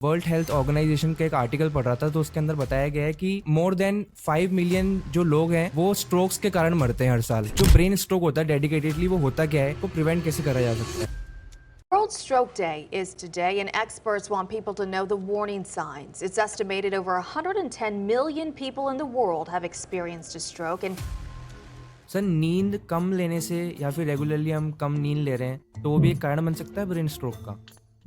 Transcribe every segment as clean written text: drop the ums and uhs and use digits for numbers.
World health organization का एक article पढ़ रहा था तो उसके अंदर बताया गया है कि मोर देन 5 मिलियन जो लोग हैं वो स्ट्रोक्स के कारण मरते हैं हर साल। जो ब्रेन स्ट्रोक होता है डेडिकेटेडली वो होता क्या है, वो प्रिवेंट कैसे करा जा सकता है। World Stroke Day is today, and experts want people to know the warning signs. It's estimated over 110 million people in the world have experienced a stroke, and sir, नींद कम लेने से या फिर रेगुलरली हम कम नींद ले रहे हैं तो वो भी एक कारण बन सकता है ब्रेन स्ट्रोक का।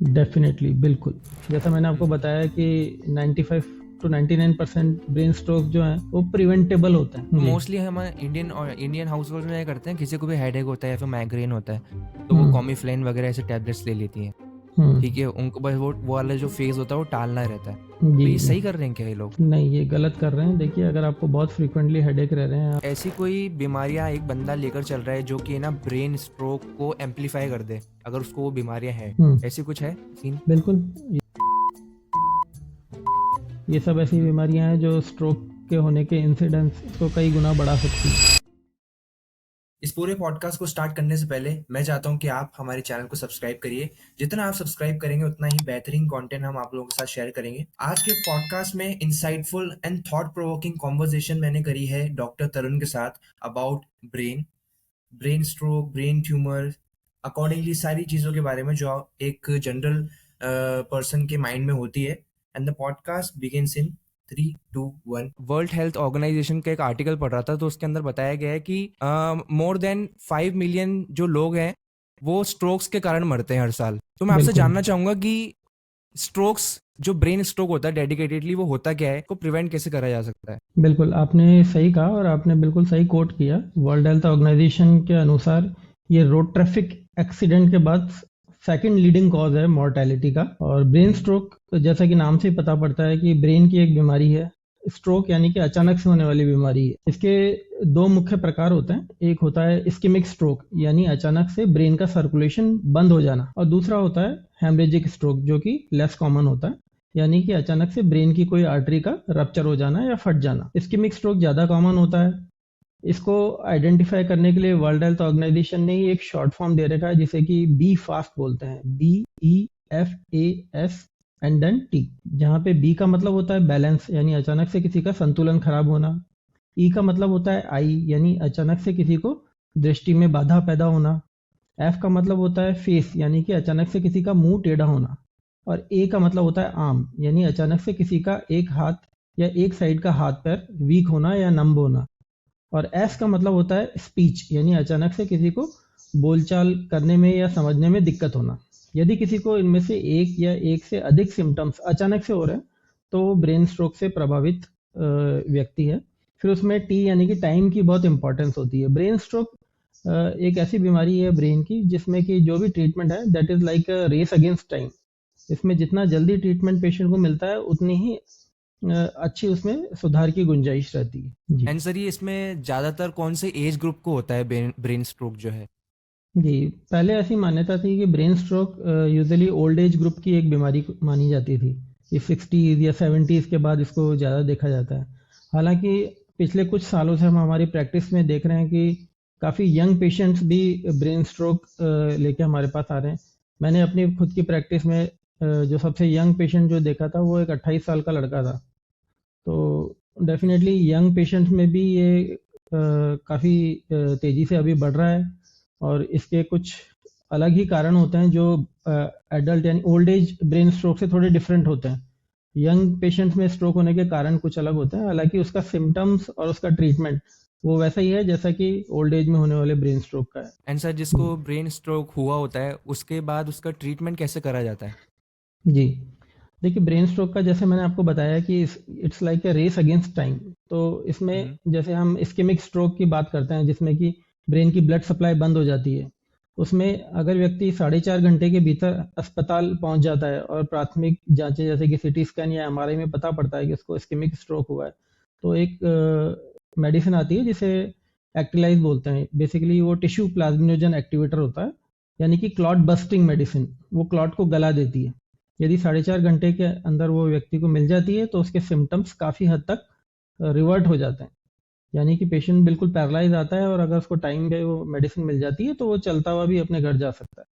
डेफिनेटली, बिल्कुल। जैसा मैंने आपको बताया कि 95 to 99% ब्रेन स्ट्रोक जो है वो प्रिवेंटेबल होते हैं। मोस्टली हम इंडियन हाउस होल्ड में क्या करते हैं, किसी को भी हेडेक होता है या फिर माइग्रेन होता है तो वो कॉमिफ्लेन वगैरह ऐसे टैबलेट्स ले लेती हैं। ठीक है, उनको बस वो वाला जो फेज होता है वो टालना रहता है। तो ये सही कर रहे हैं क्या ये लोग? नहीं, ये गलत कर रहे हैं। देखिए, अगर आपको बहुत फ्रीक्वेंटली हेडेक रह रहे हैं, ऐसी कोई बीमारियां एक बंदा लेकर चल रहा है जो कि ना ब्रेन स्ट्रोक को एम्पलीफाई कर दे, अगर उसको वो बीमारियां हैं, ऐसी कुछ है सीन? बिल्कुल। ये सब ऐसी बीमारियां हैं जो स्ट्रोक के होने के इंसिडेंस को कई गुना बढ़ा सकती हैं। इस पूरे पॉडकास्ट को स्टार्ट करने से पहले मैं चाहता हूं कि आप हमारे चैनल को सब्सक्राइब करिए। जितना आप सब्सक्राइब करेंगे उतना ही बेहतरीन कंटेंट हम आप लोगों के साथ शेयर करेंगे। आज के पॉडकास्ट में insightful and thought provoking conversation मैंने करी है डॉक्टर तरुण के साथ about brain stroke, brain tumour, accordingly सारी चीज़ों के बारे में जो एक जनरल पर्सन के माइंड में होती है। And the podcast begins in 3, 2, 1। World health organization का एक आर्टिकल पढ़ रहा था तो उसके अंदर बताया गया है कि मोर देन 5 मिलियन जो लोग हैं वो स्ट्रोक्स के कारण मरते हैं हर साल। तो मैं आपसे जानना चाहूंगा कि स्ट्रोक्स, जो ब्रेन स्ट्रोक होता है डेडिकेटेडली, वो होता क्या है, को प्रिवेंट कैसे करा जा सकता है? बिल्कुल, आपने सही कहा और आपने बिल्कुल सही कोट किया। वर्ल्ड हेल्थ ऑर्गेनाइजेशन के अनुसार ये रोड ट्रैफिक एक्सीडेंट के बाद सेकंड लीडिंग कॉज है मॉर्टेलिटी का। और ब्रेन स्ट्रोक, जैसा कि नाम से ही पता पड़ता है कि ब्रेन की एक बीमारी है। स्ट्रोक यानी कि अचानक से होने वाली बीमारी है। इसके दो मुख्य प्रकार होते हैं। एक होता है इस्केमिक स्ट्रोक, यानी अचानक से ब्रेन का सर्कुलेशन बंद हो जाना, और दूसरा होता है हेमरेजिक स्ट्रोक, जो कि लेस कॉमन होता है, यानी कि अचानक से ब्रेन की कोई आर्टरी का रप्चर हो जाना या फट जाना। इस्केमिक स्ट्रोक ज्यादा कॉमन होता है। इसको आइडेंटिफाई करने के लिए वर्ल्ड हेल्थ ऑर्गेनाइजेशन ने ही एक शॉर्ट फॉर्म दे रखा है, जिसे कि बी फास्ट बोलते हैं, BEFAS एंड देन T। जहाँ पे B का मतलब होता है बैलेंस, यानी अचानक से किसी का संतुलन खराब होना। E का मतलब होता है आई, यानी अचानक से किसी को दृष्टि में बाधा पैदा होना। F का मतलब होता है फेस, यानी कि अचानक से किसी का मुंह टेढ़ा होना। और A का मतलब होता है आर्म, यानी अचानक से किसी का एक हाथ या एक साइड का हाथ पैर वीक होना या नंब होना। और एस का मतलब होता है स्पीच, यानी अचानक से किसी को बोलचाल करने में या समझने में दिक्कत होना। यदि किसी को इनमें से एक या एक से अधिक सिम्टम्स अचानक से हो रहे हैं तो वो ब्रेन स्ट्रोक से प्रभावित व्यक्ति है। फिर उसमें टी यानी कि टाइम की बहुत इंपॉर्टेंस होती है। ब्रेन स्ट्रोक एक ऐसी बीमारी है ब्रेन की जिसमें कि जो भी ट्रीटमेंट है that is like a race against time. इसमें जितना जल्दी ट्रीटमेंट पेशेंट को मिलता है उतनी ही अच्छी उसमें सुधार की गुंजाइश रहती है। जी। एंड सर, ये इसमें ज्यादातर कौन से एज ग्रुप को होता है ब्रेन स्ट्रोक जो है? जी, पहले ऐसी मान्यता थी कि brain stroke usually old age group की एक बीमारी मानी जाती थी। ये 60s या 70s के बाद इसको ज़्यादा देखा जाता है। हालांकि पिछले कुछ सालों से हम हमारी प्रैक्टिस में देख रहे हैं कि काफ़ी यंग पेशेंट्स भी ब्रेन स्ट्रोक लेके हमारे पास आ रहे हैं। मैंने अपनी खुद की प्रैक्टिस में जो सबसे यंग पेशेंट जो देखा था वो एक 28 साल का लड़का था। तो डेफिनेटली यंग पेशेंट्स में भी ये काफ़ी तेज़ी से अभी बढ़ रहा है। और इसके कुछ अलग ही कारण होते हैं जो एडल्ट यानी ओल्ड एज ब्रेन स्ट्रोक से थोड़े डिफरेंट होते हैं। यंग पेशेंट्स में स्ट्रोक होने के कारण कुछ अलग होते हैं, हालांकि उसका सिम्टम्स और उसका ट्रीटमेंट वो वैसा ही है जैसा कि ओल्ड एज में होने वाले ब्रेन स्ट्रोक का है। एंड सर, जिसको ब्रेन स्ट्रोक हुआ होता है उसके बाद उसका ट्रीटमेंट कैसे करा जाता है? जी, देखिए, ब्रेन स्ट्रोक का जैसे मैंने आपको बताया कि it's like a race against time. तो इसमें जैसे हम इस्केमिक स्ट्रोक की बात करते हैं जिसमें कि ब्रेन की ब्लड सप्लाई बंद हो जाती है, उसमें अगर व्यक्ति 4.5 घंटे के भीतर अस्पताल पहुंच जाता है और प्राथमिक जांचें जैसे कि सीटी स्कैन या एमआरआई में पता पड़ता है कि उसको इस्केमिक स्ट्रोक हुआ है, तो एक मेडिसिन आती है जिसे एक्टिलाइज बोलते हैं। बेसिकली वो टिश्यू प्लाज्मिनोजन एक्टिवेटर होता है, यानी कि क्लॉट बस्टिंग मेडिसिन। वो क्लॉट को गला देती है। यदि 4.5 घंटे के अंदर वो व्यक्ति को मिल जाती है तो उसके सिम्टम्स काफ़ी हद तक रिवर्ट हो जाते हैं, यानी कि पेशेंट बिल्कुल पैरालाइज आता है और अगर उसको टाइम पे वो मेडिसिन मिल जाती है तो वो चलता हुआ भी अपने घर जा सकता है।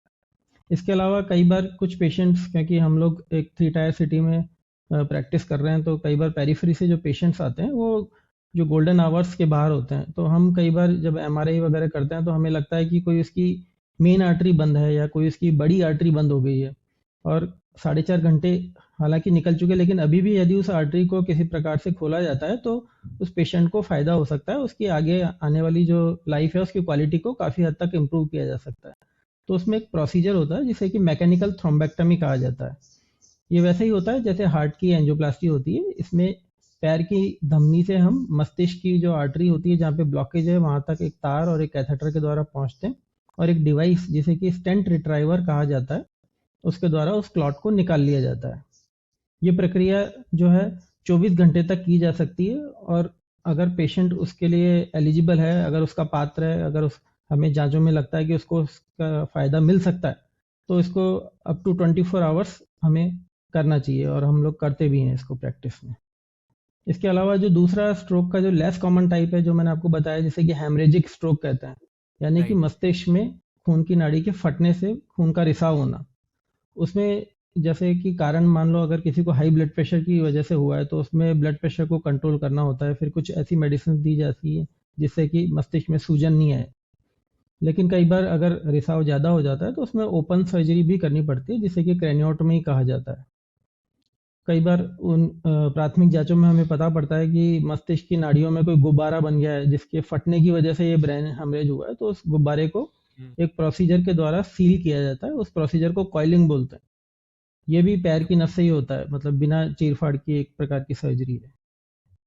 इसके अलावा कई बार कुछ पेशेंट्स, क्योंकि हम लोग एक 3 टायर सिटी में प्रैक्टिस कर रहे हैं, तो कई बार पेरिफेरी से जो पेशेंट्स आते हैं वो जो गोल्डन आवर्स के बाहर होते हैं, तो हम कई बार जब एमआरआई वगैरह करते हैं तो हमें लगता है कि कोई उसकी मेन आर्टरी बंद है या कोई उसकी बड़ी आर्टरी बंद हो गई है, और 4.5 घंटे हालांकि निकल चुके, लेकिन अभी भी यदि उस आर्टरी को किसी प्रकार से खोला जाता है तो उस पेशेंट को फायदा हो सकता है, उसकी आगे आने वाली जो लाइफ है उसकी क्वालिटी को काफ़ी हद तक इम्प्रूव किया जा सकता है। तो उसमें एक प्रोसीजर होता है जिसे कि मैकेनिकल थ्रोम्बेक्टमी कहा जाता है। ये वैसे ही होता है जैसे हार्ट की एंजियोप्लास्टी होती है। इसमें पैर की धमनी से हम मस्तिष्क की जो आर्टरी होती है जहाँ पे ब्लॉकेज है वहां तक एक तार और एक कैथेटर के द्वारा पहुंचते हैं, और एक डिवाइस जिसे कि स्टेंट रिट्राइवर कहा जाता है, उसके द्वारा उस क्लॉट को निकाल लिया जाता है। ये प्रक्रिया जो है 24 घंटे तक की जा सकती है, और अगर पेशेंट उसके लिए एलिजिबल है, अगर उसका पात्र है, अगर उस हमें जांचों में लगता है कि उसको उसका फ़ायदा मिल सकता है, तो इसको अप टू 24 आवर्स हमें करना चाहिए, और हम लोग करते भी हैं इसको प्रैक्टिस में। इसके अलावा जो दूसरा स्ट्रोक का जो लेस कॉमन टाइप है, जो मैंने आपको बताया, जिसे कि हेमरेजिक स्ट्रोक कहते हैं, यानी कि राइट। मस्तिष्क में खून की नाड़ी के फटने से खून का रिसाव होना। उसमें जैसे कि कारण मान लो अगर किसी को हाई ब्लड प्रेशर की वजह से हुआ है तो उसमें ब्लड प्रेशर को कंट्रोल करना होता है, फिर कुछ ऐसी मेडिसिन दी जाती है जिससे कि मस्तिष्क में सूजन नहीं आए। लेकिन कई बार अगर रिसाव ज़्यादा हो जाता है तो उसमें ओपन सर्जरी भी करनी पड़ती है, जिसे कि क्रेनियोटोमी कहा जाता है। कई बार उन प्राथमिक जांचों में हमें पता पड़ता है कि मस्तिष्क की नाड़ियों में कोई गुब्बारा बन गया है जिसके फटने की वजह से ये ब्रेन हेमरेज हुआ है, तो उस गुब्बारे को हम्म। एक प्रोसीजर के द्वारा सील किया जाता है। उस प्रोसीजर को कॉइलिंग बोलते हैं। ये भी पैर की नस से ही होता है, मतलब बिना चीर-फाड़ की एक प्रकार की सर्जरी है।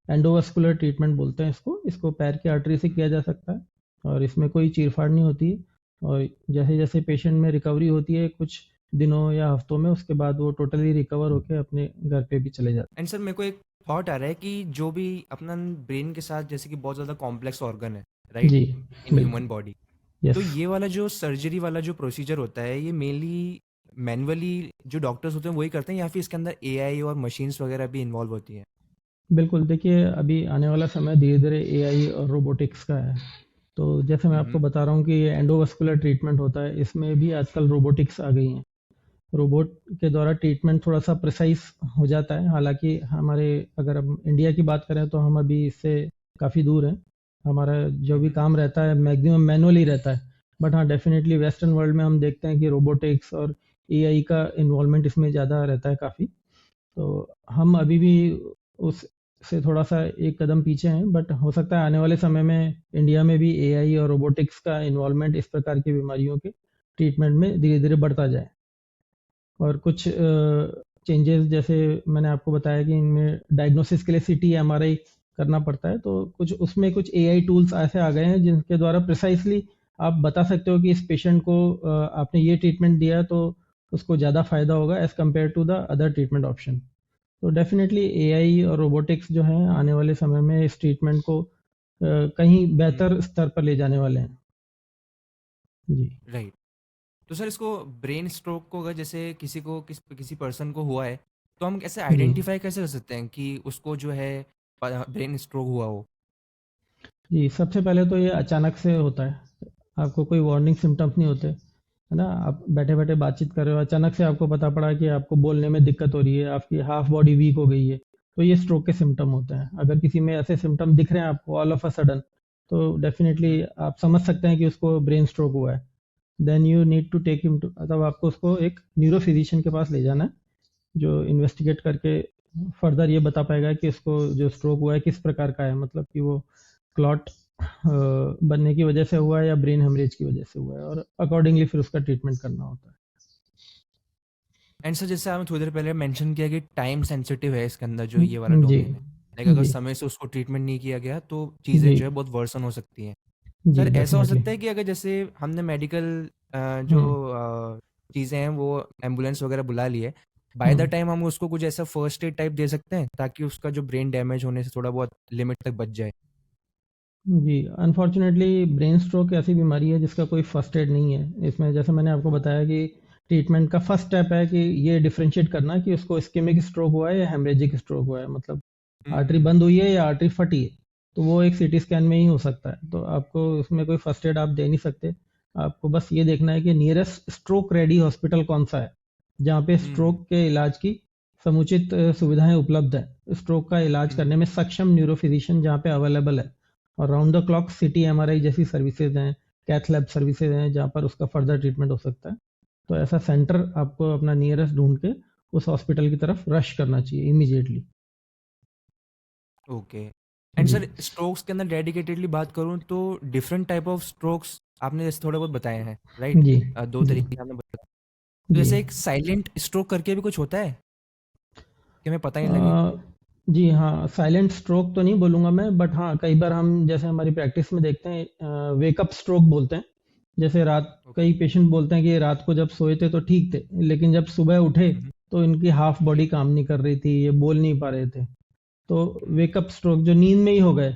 एंडोवास्कुलर ट्रीटमेंट बोलते हैं इसको। इसको पैर की आर्टरी से किया जा सकता है, और इसमें कोई चीर-फाड़ नहीं होती, और जैसे-जैसे पेशेंट में रिकवरी होती है कुछ दिनों या हफ्तों में, उसके बाद वो टोटली रिकवर होके अपने घर पे भी चले जाते एंड सर मेरे को एक थॉट आ रहा है कि जो भी अपना ब्रेन के साथ जैसे कि बहुत ज़्यादा कॉम्प्लेक्स ऑर्गन है, हैं। राइट, जी, इन बिल्कुल। Human body, yes. तो ये वाला जो सर्जरी वाला जो प्रोसीजर होता है ये मेनली मैनुअली जो डॉक्टर्स होते हैं वही करते हैं, या फिर इसके अंदर एआई और मशीन्स वगैरह भी इन्वॉल्व होती हैं? बिल्कुल, देखिए अभी आने वाला समय धीरे-धीरे एआई और रोबोटिक्स का है। तो जैसे मैं आपको हम्म। बता रहा हूँ कि ये एंडोवास्कुलर ट्रीटमेंट होता है, इसमें भी आजकल रोबोटिक्स आ गई हैं। रोबोट के द्वारा ट्रीटमेंट थोड़ा सा प्रिसाइज हो जाता है। हालांकि हमारे, अगर हम इंडिया की बात करें तो हम अभी इससे काफ़ी दूर हैं। हमारा जो भी हम्म। काम रहता है मैक्सिमम मैनुअली रहता है। बट हाँ, डेफिनेटली वेस्टर्न वर्ल्ड में हम देखते हैं कि रोबोटिक्स और एआई का इन्वॉल्वमेंट इसमें ज़्यादा रहता है काफ़ी। तो हम अभी भी उस से थोड़ा सा एक कदम पीछे हैं, बट हो सकता है आने वाले समय में इंडिया में भी एआई और रोबोटिक्स का इन्वॉल्वमेंट इस प्रकार की बीमारियों के ट्रीटमेंट में धीरे धीरे बढ़ता जाए। और कुछ चेंजेस, जैसे मैंने आपको बताया कि इनमें डायग्नोसिस के लिए सीटी एमआरआई करना पड़ता है, तो कुछ उसमें कुछ एआई टूल्स ऐसे आ गए हैं जिनके द्वारा प्रिसाइसली आप बता सकते हो कि इस पेशेंट को आपने ये ट्रीटमेंट दिया तो उसको ज़्यादा फायदा होगा as compare to the other treatment option. तो डेफिनेटली एआई और रोबोटिक्स जो है आने वाले समय में इस ट्रीटमेंट को कहीं हम्म। बेहतर स्तर पर ले जाने वाले हैं। जी। राइट। तो सर इसको ब्रेन स्ट्रोक को अगर जैसे किसी पर्सन को हुआ है तो हम कैसे जी। आइडेंटिफाई कैसे कर सकते हैं कि उसको जो है ब्रेन स्ट्रोक हुआ हो? जी, सबसे पहले तो ये अचानक से होता है। आपको कोई वार्निंग सिम्टम्स नहीं होते, है ना? आप बैठे-बैठे बातचीत कर रहे हो, अचानक से आपको पता पड़ा कि आपको बोलने में दिक्कत हो रही है, आपकी हाफ बॉडी वीक हो गई है, तो ये स्ट्रोक के सिम्पटम होते हैं। अगर किसी में ऐसे सिम्पटम दिख रहे हैं आपको ऑल ऑफ अ सडन, तो डेफिनिटली हम्म। आप समझ सकते हैं कि उसको ब्रेन स्ट्रोक हुआ है। Then you need to take him to, मतलब आपको उसको एक न्यूरो फिजिशियन के पास ले जाना है, जो इन्वेस्टिगेट करके फर्दर ये बता पाएगा कि उसको जो स्ट्रोक हुआ है किस प्रकार का है, मतलब कि वो क्लॉट बनने की वजह से हुआ है या ब्रेन हेमरेज की वजह से हुआ है, और अकॉर्डिंगली फिर उसका ट्रीटमेंट करना होता है। एंड सर जैसे आपने थोड़ी देर पहले मेंशन किया कि टाइम सेंसिटिव है इसके अंदर जो ये वाला जी। डोमेन है, लाइक अगर जी। समय से उसको ट्रीटमेंट नहीं किया गया तो चीज़ें जी। जो है बहुत वर्सन हो सकती हैं। जी, सर ऐसा हो डेफिनेटली। सकता है कि अगर जैसे हमने मेडिकल जो हम्म। चीज़ें हैं वो एम्बुलेंस वगैरह बुला ली है, बाय द हम्म। टाइम हम उसको कुछ ऐसा फर्स्ट एड टाइप दे सकते हैं ताकि उसका जो ब्रेन डैमेज होने से थोड़ा बहुत लिमिट तक बच जाए? जी, अनफॉर्चुनेटली ब्रेन स्ट्रोक ऐसी बीमारी है जिसका कोई फर्स्ट एड नहीं है। इसमें जैसे मैंने आपको बताया कि ट्रीटमेंट का फर्स्ट स्टेप है कि ये डिफरेंशिएट करना कि उसको इस्केमिक स्ट्रोक हुआ है या हेमरेजिक स्ट्रोक हुआ है, मतलब आर्टरी हम्म। बंद हुई है या आर्टरी फटी है। तो वो एक सीटी स्कैन में ही हो सकता है, तो आपको उसमें कोई फर्स्ट एड आप दे नहीं सकते। आपको बस ये देखना है कि नियरेस्ट स्ट्रोक रेडी हॉस्पिटल कौन सा है, जहाँ पे हम्म। स्ट्रोक के इलाज की समुचित सुविधाएं उपलब्ध है। स्ट्रोक का इलाज हम्म। करने में सक्षम न्यूरो फिजिशियन जहाँ पे अवेलेबल है, और round the clock city MRI जैसी सर्विसेज हैं, कैथ लैब सर्विसेज हैं जहाँ पर उसका फर्दर ट्रीटमेंट हो सकता है। तो ऐसा सेंटर आपको अपना नियरेस्ट ढूंढ के उस हॉस्पिटल की तरफ रश करना चाहिए इमीडिएटली। ओके। एंड जी। सर, स्ट्रोक्स के अंदर डेडिकेटेडली बात करूँ तो डिफरेंट टाइप ऑफ स्ट्रोक्स आपने जैसे थोड़े बहुत बताए हैं, राइट? जी। दो जी। तरीके आपने बताया। तो जी। जैसे एक साइलेंट स्ट्रोक करके भी कुछ होता है कि हमें पता ही नहीं लगे? अ, जी हाँ, साइलेंट स्ट्रोक तो नहीं बोलूँगा मैं, बट हाँ, कई बार हम जैसे हमारी प्रैक्टिस में देखते हैं वेकअप स्ट्रोक बोलते हैं। जैसे रात ओके। कई पेशेंट बोलते हैं कि रात को जब सोए थे तो ठीक थे, लेकिन जब सुबह उठे हम्म। तो इनकी हाफ बॉडी काम नहीं कर रही थी, ये बोल नहीं पा रहे थे। तो हम्म। वेकअप स्ट्रोक जो नींद में ही हो गए,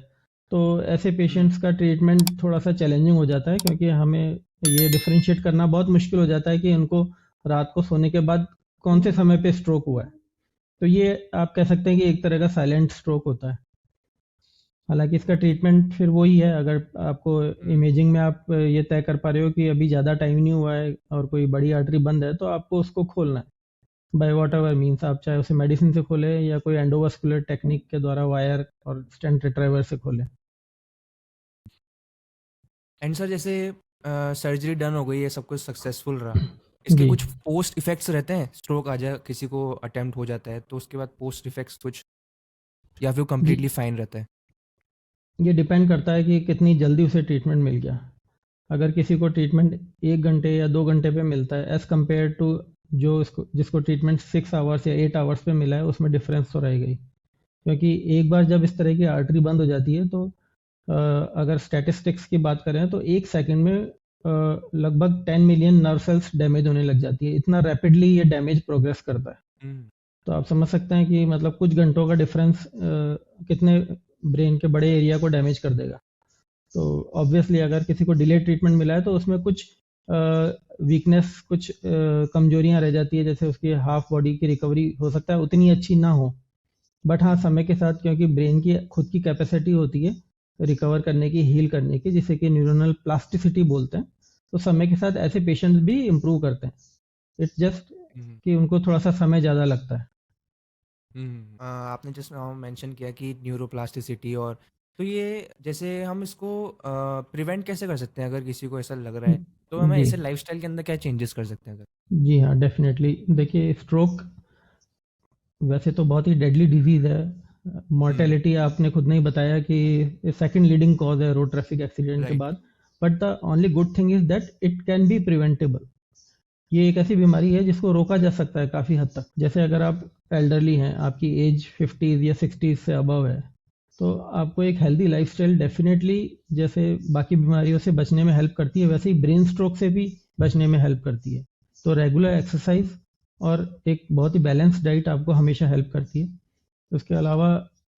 तो ऐसे हम्म। पेशेंट्स का ट्रीटमेंट थोड़ा सा चैलेंजिंग हो जाता है, क्योंकि हमें ये डिफरेंशिएट करना बहुत मुश्किल हो जाता है कि उनको रात को सोने के बाद कौन से समय पे स्ट्रोक हुआ है। तो ये आप कह सकते हैं कि एक तरह का साइलेंट स्ट्रोक होता है। हालांकि इसका ओके। ट्रीटमेंट फिर वही है, अगर आपको हम्म। इमेजिंग में आप ये तय कर पा रहे हो कि अभी ज़्यादा टाइम नहीं हुआ है और कोई बड़ी आर्टरी बंद है, तो आपको उसको खोलना है बाय वॉट एवर मीन्स। आप चाहे उसे मेडिसिन से खोलें या कोई एंडोवास्कुलर टेक्निक के द्वारा वायर और स्टेंट रिट्राइवर से खोलें। एंड सर, जैसे सर्जरी डन हो गई है, सब कुछ सक्सेसफुल रहा, इसके जी। कुछ पोस्ट इफेक्ट्स रहते हैं? स्ट्रोक आ जाए, किसी को अटेम्प्ट हो जाता है तो उसके बाद पोस्ट इफेक्ट्स कुछ, या फिर जी, कंप्लीटली फाइन रहता है? ये डिपेंड करता है कि कितनी जल्दी उसे ट्रीटमेंट मिल गया। अगर किसी को ट्रीटमेंट 1 घंटे या 2 घंटे पे मिलता है एज कम्पेयर टू जो जिसको ट्रीटमेंट 6 आवर्स या 8 आवर्स पे मिला है, उसमें डिफरेंस तो रहेगा ही। क्योंकि एक बार जब इस तरह की आर्टरी बंद हो जाती है, तो अगर स्टैटिस्टिक्स की बात करें तो 1 सेकंड में लगभग 10 मिलियन नर्व सेल्स डैमेज होने लग जाती है। इतना रैपिडली ये डैमेज प्रोग्रेस करता है। हम्म। तो आप समझ सकते हैं कि मतलब कुछ घंटों का डिफरेंस कितने ब्रेन के बड़े एरिया को डैमेज कर देगा। तो ऑब्वियसली अगर किसी को डिले ट्रीटमेंट मिला है तो उसमें कुछ वीकनेस, कुछ कमजोरियां रह जाती है, जैसे उसकी हाफ बॉडी की रिकवरी हो सकता है उतनी अच्छी ना हो। बट हाँ, हम्म। समय के साथ, क्योंकि ब्रेन की खुद की कैपेसिटी होती है रिकवर करने की, हील करने की, जिसे कि न्यूरोनल प्लास्टिसिटी बोलते हैं, तो समय के साथ ऐसे पेशेंट्स भी इम्प्रूव करते हैं। इट्स जस्ट हम्म। कि उनको थोड़ा सा समय ज़्यादा लगता है। आपने जस्ट मेंशन किया कि न्यूरोप्लास्टिसिटी, और तो ये जैसे हम इसको प्रिवेंट कैसे कर सकते हैं अगर किसी को ऐसा लग रहा है? तो हमें जी। ऐसे लाइफस्टाइल के अंदर क्या चेंजेस कर सकते हैं अगर? जी हाँ, डेफिनेटली। देखिए, स्ट्रोक वैसे तो बहुत ही डेडली डिजीज है। हम्म। मॉर्टेलिटी आपने खुद ने ही बताया कि सेकंड लीडिंग कॉज है रोड ट्रैफिक एक्सीडेंट के राइट। बाद। But the only good thing is that it can be preventable. ये एक ऐसी बीमारी है जिसको रोका जा सकता है काफ़ी हद तक। जैसे अगर आप एल्डरली हैं, आपकी एज 50s या 60s से अबव है, तो आपको एक हेल्दी लाइफस्टाइल डेफिनेटली, जैसे बाकी बीमारियों से बचने में हेल्प करती है, वैसे ही ब्रेन स्ट्रोक से भी बचने में हेल्प करती है। तो रेगुलर एक्सरसाइज और एक बहुत ही बैलेंस डाइट आपको हमेशा हेल्प करती है। उसके अलावा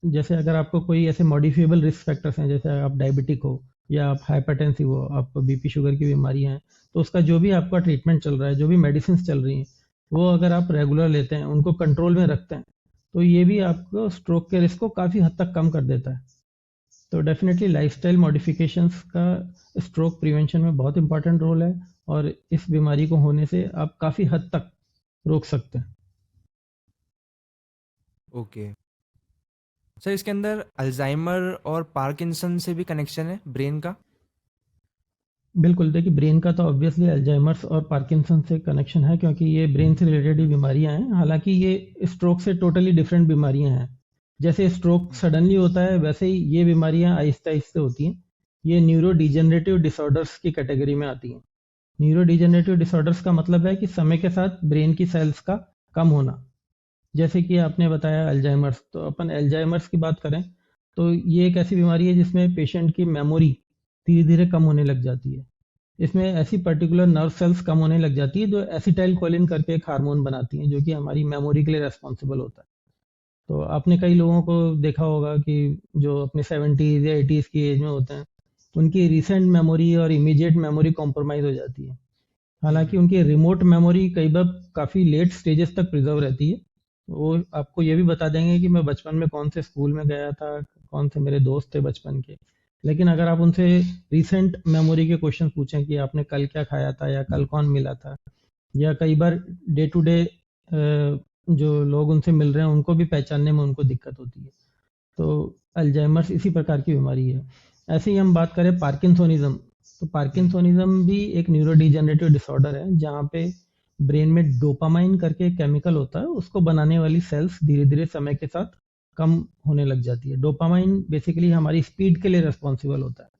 जैसे अगर आपको कोई ऐसे मॉडिफिएबल रिस्क फैक्टर्स हैं, जैसे आप डायबिटिक हो या आप हाइपरटेंसिव हो, आपको बीपी शुगर की बीमारी है, तो उसका जो भी आपका ट्रीटमेंट चल रहा है, जो भी मेडिसिन चल रही हैं, वो अगर आप रेगुलर लेते हैं, उनको कंट्रोल में रखते हैं, तो ये भी आपको स्ट्रोक के रिस्क को काफ़ी हद तक कम कर देता है। तो डेफिनेटली लाइफस्टाइल मॉडिफिकेशंस का स्ट्रोक प्रिवेंशन में बहुत इंपॉर्टेंट रोल है, और इस बीमारी को होने से आप काफ़ी हद तक रोक सकते हैं। ओके। सर, इसके अंदर अल्जाइमर और पार्किंसन से भी कनेक्शन है ब्रेन का? बिल्कुल, देखिए ब्रेन का तो ऑब्वियसली अल्जाइमर्स और पार्किंसन से कनेक्शन है, क्योंकि ये ब्रेन से रिलेटेड ही हम्म। बीमारियां हैं। हालांकि ये स्ट्रोक से टोटली डिफरेंट बीमारियां हैं। जैसे स्ट्रोक हम्म। सडनली होता है, वैसे ही ये बीमारियां आहिस्ते आहिस्ते होती हैं। ये न्यूरो डिजेनरेटिव डिसऑर्डर्स की कैटेगरी में आती हैं। न्यूरो डिजेनरेटिव डिसऑर्डर्स का मतलब है कि समय के साथ ब्रेन की सेल्स का कम होना। जैसे कि आपने बताया अल्जाइमर्स, तो अपन अल्जाइमर्स की बात करें तो ये एक ऐसी बीमारी है जिसमें पेशेंट की मेमोरी धीरे धीरे कम होने लग जाती है। इसमें ऐसी पर्टिकुलर नर्व सेल्स कम होने लग जाती है जो एसिटाइल कोलिन करके एक हार्मोन बनाती हैं, जो कि हमारी मेमोरी के लिए रेस्पॉन्सिबल होता है। तो आपने कई लोगों को देखा होगा कि जो अपने 70s या 80s की एज में होते हैं, उनकी रिसेंट मेमोरी और इमीडिएट मेमोरी कॉम्प्रोमाइज हो जाती है। हालांकि हम्म। उनकी रिमोट मेमोरी कई बार काफ़ी लेट स्टेजेस तक प्रिजर्व रहती है। वो आपको ये भी बता देंगे कि मैं बचपन में कौन से स्कूल में गया था, कौन से मेरे दोस्त थे बचपन के, लेकिन अगर आप उनसे रिसेंट मेमोरी के क्वेश्चन पूछें कि आपने कल क्या खाया था या कल कौन मिला था, या कई बार डे टू डे जो लोग उनसे मिल रहे हैं उनको भी पहचानने में उनको दिक्कत होती है। तो अल्जाइमर्स इसी प्रकार की बीमारी है। ऐसे ही हम बात करें पार्किंसोनिज्म, तो पार्किंसोनिज्म भी एक न्यूरोडिजेनरेटिव डिसऑर्डर है जहाँ पे ब्रेन में डोपामाइन करके एक केमिकल होता है, उसको बनाने वाली सेल्स धीरे धीरे समय के साथ कम होने लग जाती है। डोपामाइन बेसिकली हमारी स्पीड के लिए रिस्पॉन्सिबल होता है।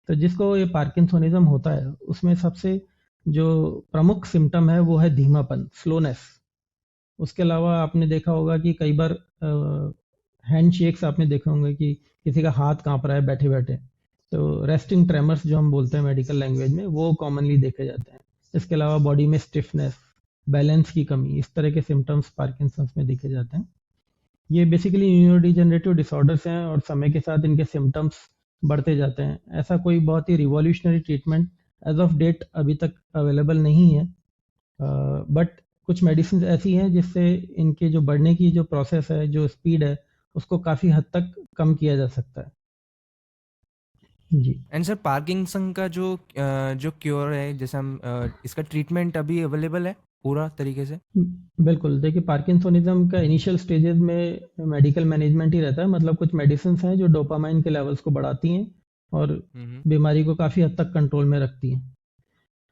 तो जिसको ये पार्किंसोनिज्म होता है उसमें सबसे जो प्रमुख सिम्टम है वो है धीमापन, स्लोनेस। उसके अलावा आपने देखा होगा कि कई बार हैंड शेक्स आपने देखे होंगे कि किसी का हाथ कांप रहा है बैठे बैठे, तो रेस्टिंग ट्रेमर्स जो हम बोलते हैं मेडिकल लैंग्वेज में, वो कॉमनली देखे जाते हैं। इसके अलावा बॉडी में स्टिफनेस, बैलेंस की कमी, इस तरह के सिम्टम्स पार्किंसंस में देखे जाते हैं। ये बेसिकली न्यूरोडिजेनरेटिव डिसऑर्डर्स हैं और समय के साथ इनके सिम्टम्स बढ़ते जाते हैं। ऐसा कोई बहुत ही revolutionary treatment as of date अभी तक अवेलेबल नहीं है, बट कुछ मेडिसिन ऐसी हैं जिससे इनके जो बढ़ने की जो प्रोसेस है, जो स्पीड है, उसको काफ़ी हद तक कम किया जा सकता है। जी। एंड सर पार्किंसन का जो क्योर है, जैसे हम इसका ट्रीटमेंट अभी अवेलेबल है पूरा तरीके से? बिल्कुल, देखिए पार्किंसोनिज्म का इनिशियल स्टेजेस में मेडिकल मैनेजमेंट ही रहता है। मतलब कुछ मेडिसिन हैं जो डोपामाइन के लेवल्स को बढ़ाती हैं और बीमारी को काफ़ी हद तक कंट्रोल में रखती हैं।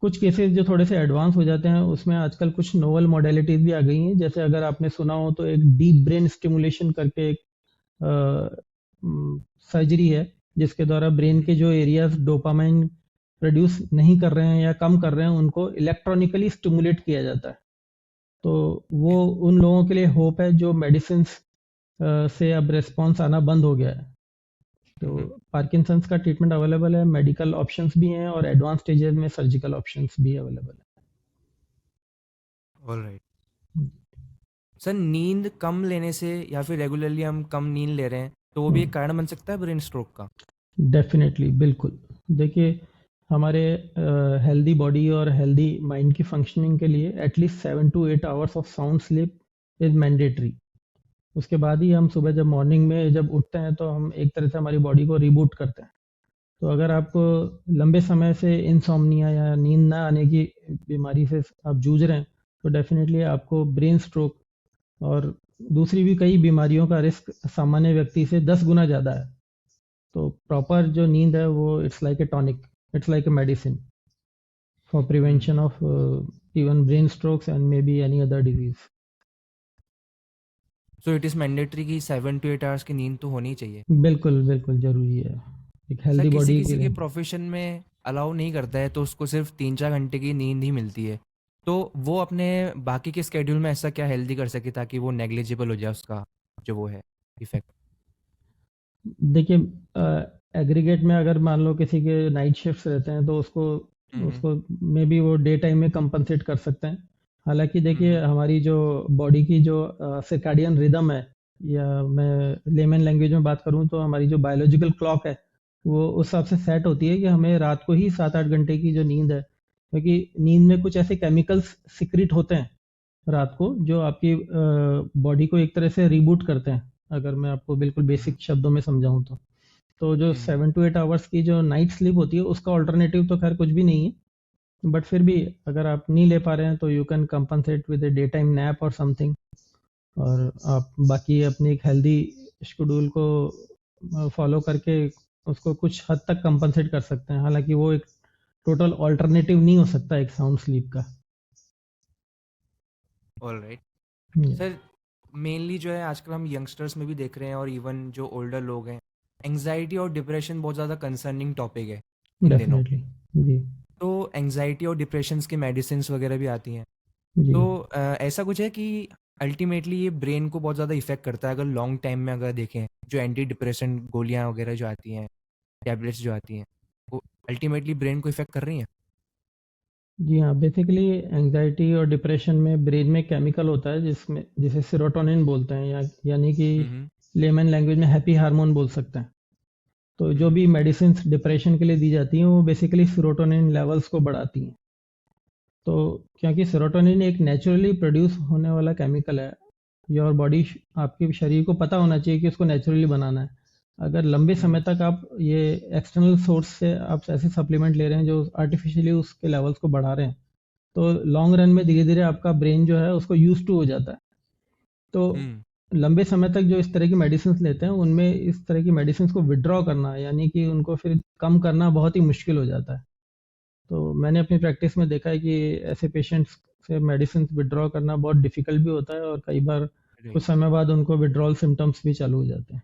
कुछ केसेस जो थोड़े से एडवांस हो जाते हैं उसमें आजकल कुछ नोवल मॉडलिटीज भी आ गई हैं। जैसे अगर आपने सुना हो तो एक डीप ब्रेन स्टिमुलेशन करके एक सर्जरी है जिसके द्वारा ब्रेन के जो एरियाज डोपामाइन प्रोड्यूस नहीं कर रहे हैं या कम कर रहे हैं उनको इलेक्ट्रॉनिकली स्टिमुलेट किया जाता है। तो वो उन लोगों के लिए होप है जो मेडिसिन से अब रिस्पॉन्स आना बंद हो गया है। तो पार्किंसंस का ट्रीटमेंट अवेलेबल है, मेडिकल ऑप्शंस भी हैं और एडवांस स्टेजेस में सर्जिकल ऑप्शंस भी अवेलेबल है। ऑलराइट सर, नींद कम लेने से या फिर रेगुलरली हम कम नींद ले रहे हैं तो वो भी एक कारण बन सकता है ब्रेन स्ट्रोक का? डेफिनेटली, बिल्कुल। देखिए हमारे हेल्दी बॉडी और हेल्दी माइंड की फंक्शनिंग के लिए at least 7 to 8 hours of sound sleep is mandatory. उसके बाद ही हम सुबह जब मॉर्निंग में जब उठते हैं तो हम एक तरह से हमारी बॉडी को रिबूट करते हैं। तो अगर आपको लंबे समय से इंसोम्निया या नींद ना आने की बीमारी से आप जूझ रहे हैं तो डेफिनेटली आपको ब्रेन स्ट्रोक और दूसरी भी कई बीमारियों का रिस्क सामान्य व्यक्ति से 10 गुना ज़्यादा है। तो प्रॉपर जो नींद है वो it's like a tonic, it's like a medicine for prevention of even brain strokes and may be any other disease. So it is mandatory कि 7 to 8 आवर्स की नींद तो होनी चाहिए? बिल्कुल बिल्कुल जरूरी है एक सर हेल्दी किसी बॉडी के किसी के लिए। प्रोफेशन में अलाउ नहीं करता है तो उसको सिर्फ 3-4 घंटे की नींद ही मिलती है, तो वो अपने बाकी के स्केड्यूल में ऐसा क्या हेल्दी कर सके ताकि वो नेग्लिजिबल हो जाए उसका जो वो है इफेक्ट? देखिए एग्रीगेट में अगर मान लो किसी के नाइट शिफ्ट्स रहते हैं तो उसको उसको मे बी वो डे टाइम में कंपनसेट कर सकते हैं। हालांकि देखिए हमारी जो बॉडी की जो सर्कैडियन रिदम है, या मैं लेमन लैंग्वेज में बात करूं तो हमारी जो बायोलॉजिकल क्लॉक है वो उस हिसाब से सेट होती है कि हमें रात को ही 7-8 घंटे की जो नींद है, क्योंकि नींद में कुछ ऐसे केमिकल्स सिक्रिट होते हैं रात को जो आपकी बॉडी को एक तरह से रिबूट करते हैं। अगर मैं आपको बिल्कुल बेसिक शब्दों में समझाऊं तो जो 7 to 8 आवर्स की जो नाइट स्लीप होती है उसका ऑल्टरनेटिव तो खैर कुछ भी नहीं है, बट फिर भी अगर आप नहीं ले पा रहे हैं तो you can compensate with a day time nap और समथिंग, और आप बाकी अपनी एक हेल्दी शेड्यूल को फॉलो करके उसको कुछ हद तक कंपनसेट कर सकते हैं। हालांकि वो एक टोटल ऑल्टरनेटिव नहीं हो सकता एक साउंड स्लीप का। ऑलराइट Yeah, सर, मेनली जो है आजकल हम यंगस्टर्स में भी देख रहे हैं और इवन जो ओल्डर लोग हैं, एंजाइटी और डिप्रेशन बहुत ज़्यादा कंसर्निंग टॉपिक है इन दिनों। डेफिनेटली। जी तो एंजाइटी और डिप्रेशन की मेडिसिन वगैरह भी आती हैं, जी। तो ऐसा कुछ है कि अल्टीमेटली ये ब्रेन को बहुत ज़्यादा इफेक्ट करता है अगर लॉन्ग टाइम में अगर देखें, जो एंटी डिप्रेशन गोलियां वगैरह जो आती हैं, टैबलेट्स जो आती हैं, वो अल्टीमेटली ब्रेन को इफेक्ट कर रही हैं? जी हाँ, बेसिकली एंजाइटी और डिप्रेशन में ब्रेन में केमिकल होता है जिसमें जिसे सेरोटोनिन बोलते हैं, या यानी कि लेमन लैंग्वेज में हैप्पी हार्मोन बोल सकते हैं। तो जो भी मेडिसिन डिप्रेशन के लिए दी जाती हैं वो बेसिकली सेरोटोनिन लेवल्स को बढ़ाती हैं। तो क्योंकि सेरोटोनिन एक नेचुरली प्रोड्यूस होने वाला केमिकल है, योर बॉडी, आपके शरीर को पता होना चाहिए कि उसको नेचुरली बनाना है। अगर लंबे समय तक आप ये एक्सटर्नल सोर्स से आप ऐसे सप्लीमेंट ले रहे हैं जो आर्टिफिशियली उसके लेवल्स को बढ़ा रहे हैं, तो लॉन्ग रन में धीरे धीरे आपका ब्रेन जो है उसको यूज टू हो जाता है। तो हम्म। लंबे समय तक जो इस तरह की मेडिसिन लेते हैं उनमें इस तरह की मेडिसिन को विड्रॉ करना यानी कि उनको फिर कम करना बहुत ही मुश्किल हो जाता है। तो मैंने अपनी प्रैक्टिस में देखा है कि ऐसे पेशेंट्स से मेडिसिन विड्रॉ करना बहुत डिफिकल्ट भी होता है और कई बार राइट। कुछ समय बाद उनको विड्रॉल सिम्टम्स भी चालू हो जाते हैं।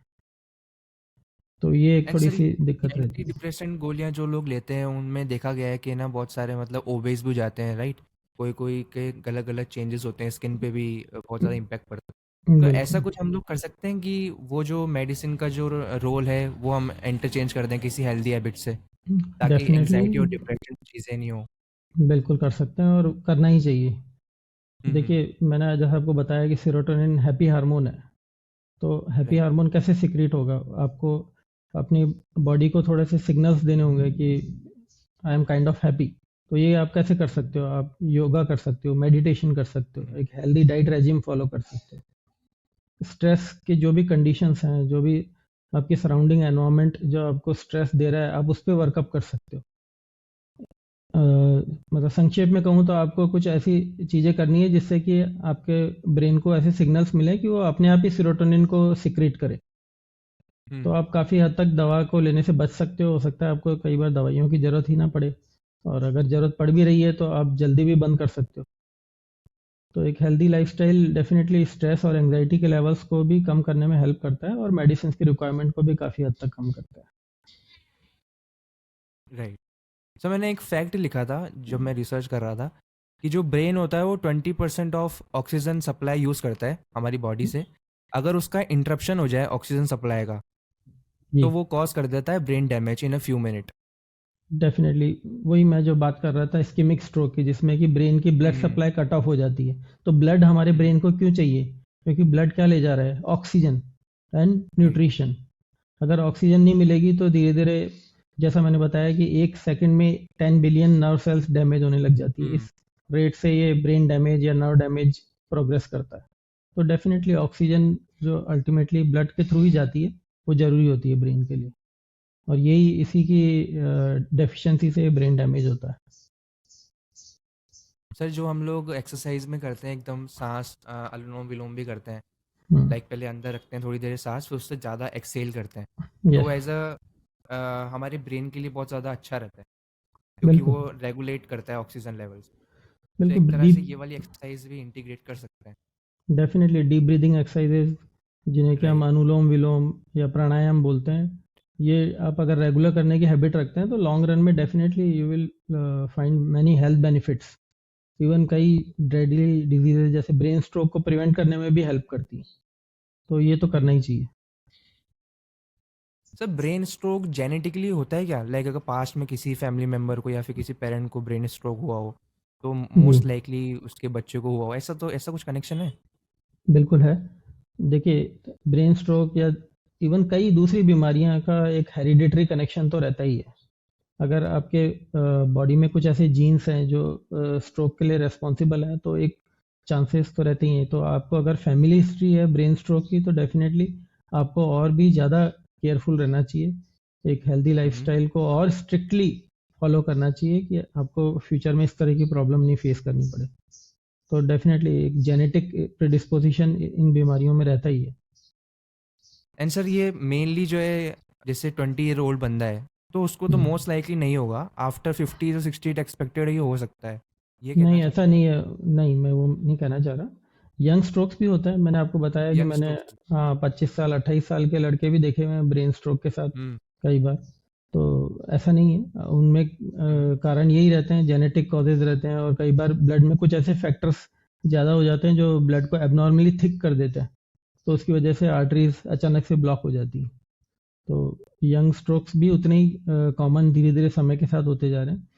तो ये एक एंड थोड़ी सर, सी दिक्कत एंटी रहती है। डिप्रेसेंट गोलियां जो लोग लेते हैं उनमें देखा गया है कि ना बहुत सारे मतलब ओबेस भी हो जाते हैं, राइट? कोई कोई के गलत गलत चेंजेस होते हैं, स्किन पे भी बहुत ज़्यादा इम्पैक्ट पड़ता है। तो ऐसा बिल्कुल। कुछ हम लोग कर सकते हैं कि वो जो मेडिसिन का जो रोल है वो हम इंटरचेंज कर दें किसी हेल्दी हैबिट से, ताकि डेफिनेटली एंग्जाइटी और डिप्रेशन चीज़ें नहीं हो। बिल्कुल कर सकते हैं और करना ही चाहिए। हम्म। देखिए, मैंने जैसा आपको बताया कि सेरोटोनिन हैप्पी हार्मोन है। तो हैप्पी राइट। हार्मोन कैसे सीक्रेट होगा? आपको अपनी बॉडी को थोड़े से सिग्नल्स देने होंगे कि I am kind of happy. तो ये आप कैसे कर सकते हो? आप योगा कर सकते हो, मेडिटेशन कर सकते हो, एक हेल्दी डाइट रेजिम फॉलो कर सकते हो। स्ट्रेस के जो भी कंडीशंस हैं, जो भी आपकी सराउंडिंग एनवायरनमेंट जो आपको स्ट्रेस दे रहा है, आप उस पे वर्कअप कर सकते हो। मतलब संक्षेप में कहूँ तो आपको कुछ ऐसी चीज़ें करनी है जिससे कि आपके ब्रेन को ऐसे सिग्नल्स मिले कि वो अपने आप ही सेरोटोनिन को सिक्रेट करे। तो हम्म। आप काफ़ी हद तक दवा को लेने से बच सकते हो सकता है आपको कई बार दवाइयों की ज़रूरत ही ना पड़े, और अगर ज़रूरत पड़ भी रही है तो आप जल्दी भी बंद कर सकते हो। तो एक हेल्दी लाइफस्टाइल डेफिनेटली स्ट्रेस और एंग्जाइटी के लेवल्स को भी कम करने में हेल्प करता है और मेडिसिन की रिक्वायरमेंट को भी काफ़ी हद तक कम करता है। राइट। सो मैंने एक फैक्ट लिखा था जब मैं रिसर्च कर रहा था कि जो ब्रेन होता है वो 20% ऑफ ऑक्सीजन सप्लाई यूज़ करता है हमारी बॉडी से। अगर उसका इंटरप्शन हो जाए ऑक्सीजन सप्लाई का, जी। तो वो कॉज कर देता है brain damage in a few minute. Definitely वही मैं जो बात कर रहा था इस्केमिक स्ट्रोक की, जिसमें कि ब्रेन की ब्लड हम्म। सप्लाई कट ऑफ हो जाती है। तो ब्लड हमारे हम्म। ब्रेन को क्यों चाहिए? क्योंकि ब्लड क्या ले जा रहा है? Oxygen and right. न्यूट्रिशन। अगर ऑक्सीजन नहीं मिलेगी तो धीरे धीरे, जैसा मैंने बताया कि एक सेकंड में 10 बिलियन नर्व सेल्स डैमेज होने लग जाती है। हम्म। इस रेट से ये ब्रेन डैमेज या नर्व डैमेज प्रोग्रेस करता है। तो डेफिनेटली ऑक्सीजन जो अल्टीमेटली ब्लड के थ्रू ही जाती है, वो जरूरी होती है ब्रेन के लिए। और यही इसी की डेफिशिएंसी से ब्रेन डैमेज होता है। सर, जो हम लोग एक्सरसाइज में करते हैं एकदम सांस अनुलोम विलोम भी करते हैं, हम्म। लाइक पहले अंदर रखते हैं थोड़ी देर सांस, फिर उससे ज़्यादा एक्सेल करते हैं, तो यस। एज हमारे ब्रेन के लिए बहुत ज़्यादा अच्छा रहता है क्योंकि बिल्कुल। वो रेगुलेट करता है ऑक्सीजन लेवल्स। तो एक बिल्कुल तरह से डीप। ये वाली एक्सरसाइज भी इंटीग्रेट कर सकते हैं। डेफिनेटली डीप ब्रीदिंग एक्सरसाइजेज जिन्हें कि हम राइट। अनुलोम विलोम या प्राणायाम बोलते हैं, ये आप अगर रेगुलर करने की हैबिट रखते हैं तो लॉन्ग रन में definitely you will find many health benefits. Even कई डेडली डिजीजेज जैसे ब्रेन स्ट्रोक को प्रिवेंट करने में भी हेल्प करती है। तो ये तो करना ही चाहिए। सर, ब्रेन स्ट्रोक जेनेटिकली होता है क्या? लाइक अगर पास्ट में किसी फैमिली मेम्बर को या फिर किसी पेरेंट को ब्रेन स्ट्रोक हुआ हो, तो जी मोस्ट लाइकली उसके बच्चे को हुआ हो, ऐसा तो ऐसा कुछ कनेक्शन है? बिल्कुल है। देखिए, ब्रेन स्ट्रोक या इवन कई दूसरी बीमारियां का एक हेरिडिटरी कनेक्शन तो रहता ही है। अगर आपके बॉडी में कुछ ऐसे जीन्स हैं जो स्ट्रोक के लिए रेस्पॉन्सिबल है तो एक चांसेस तो रहते ही हैं। तो आपको अगर फैमिली हिस्ट्री है ब्रेन स्ट्रोक की तो डेफिनेटली आपको और भी ज़्यादा केयरफुल रहना चाहिए। एक हेल्दी हम्म। लाइफस्टाइल को और स्ट्रिक्टली फॉलो करना चाहिए कि आपको फ्यूचर में इस तरह की प्रॉब्लम नहीं फेस करनी पड़े। तो डेफिनेटली एक जेनेटिक प्रिडिस्पोजिशन इन बीमारियों में रहता ही है। एंड सर, ये मेनली जो है जैसे 20 ईयर ओल्ड बंदा है, तो उसको तो हम्म। मोस्ट लाइकली नहीं होगा, आफ्टर 50 से 60 एक्सपेक्टेड ही हो सकता है, ये कहना नहीं, चाह ऐसा रहे हैं? नहीं है। नहीं, मैं वो नहीं कहना चाह रहा। यंग स्ट्रोक्स भी होता है। मैंने आपको बताया कि यंग मैंने स्ट्रोक्स। हाँ 25 साल 28 साल के लड़के भी देखे हुए हैं ब्रेन स्ट्रोक के साथ हम्म। कई बार। तो ऐसा नहीं है उनमें, हम्म। कारण यही रहते हैं, जेनेटिक कॉजेज रहते हैं और कई बार ब्लड में कुछ ऐसे फैक्टर्स ज़्यादा हो जाते हैं जो ब्लड को एबनॉर्मली थिक कर देते हैं। तो उसकी वजह से आर्टरीज अचानक से ब्लॉक हो जाती हैं। तो यंग स्ट्रोक्स भी उतने ही कॉमन धीरे धीरे समय के साथ होते जा रहे हैं।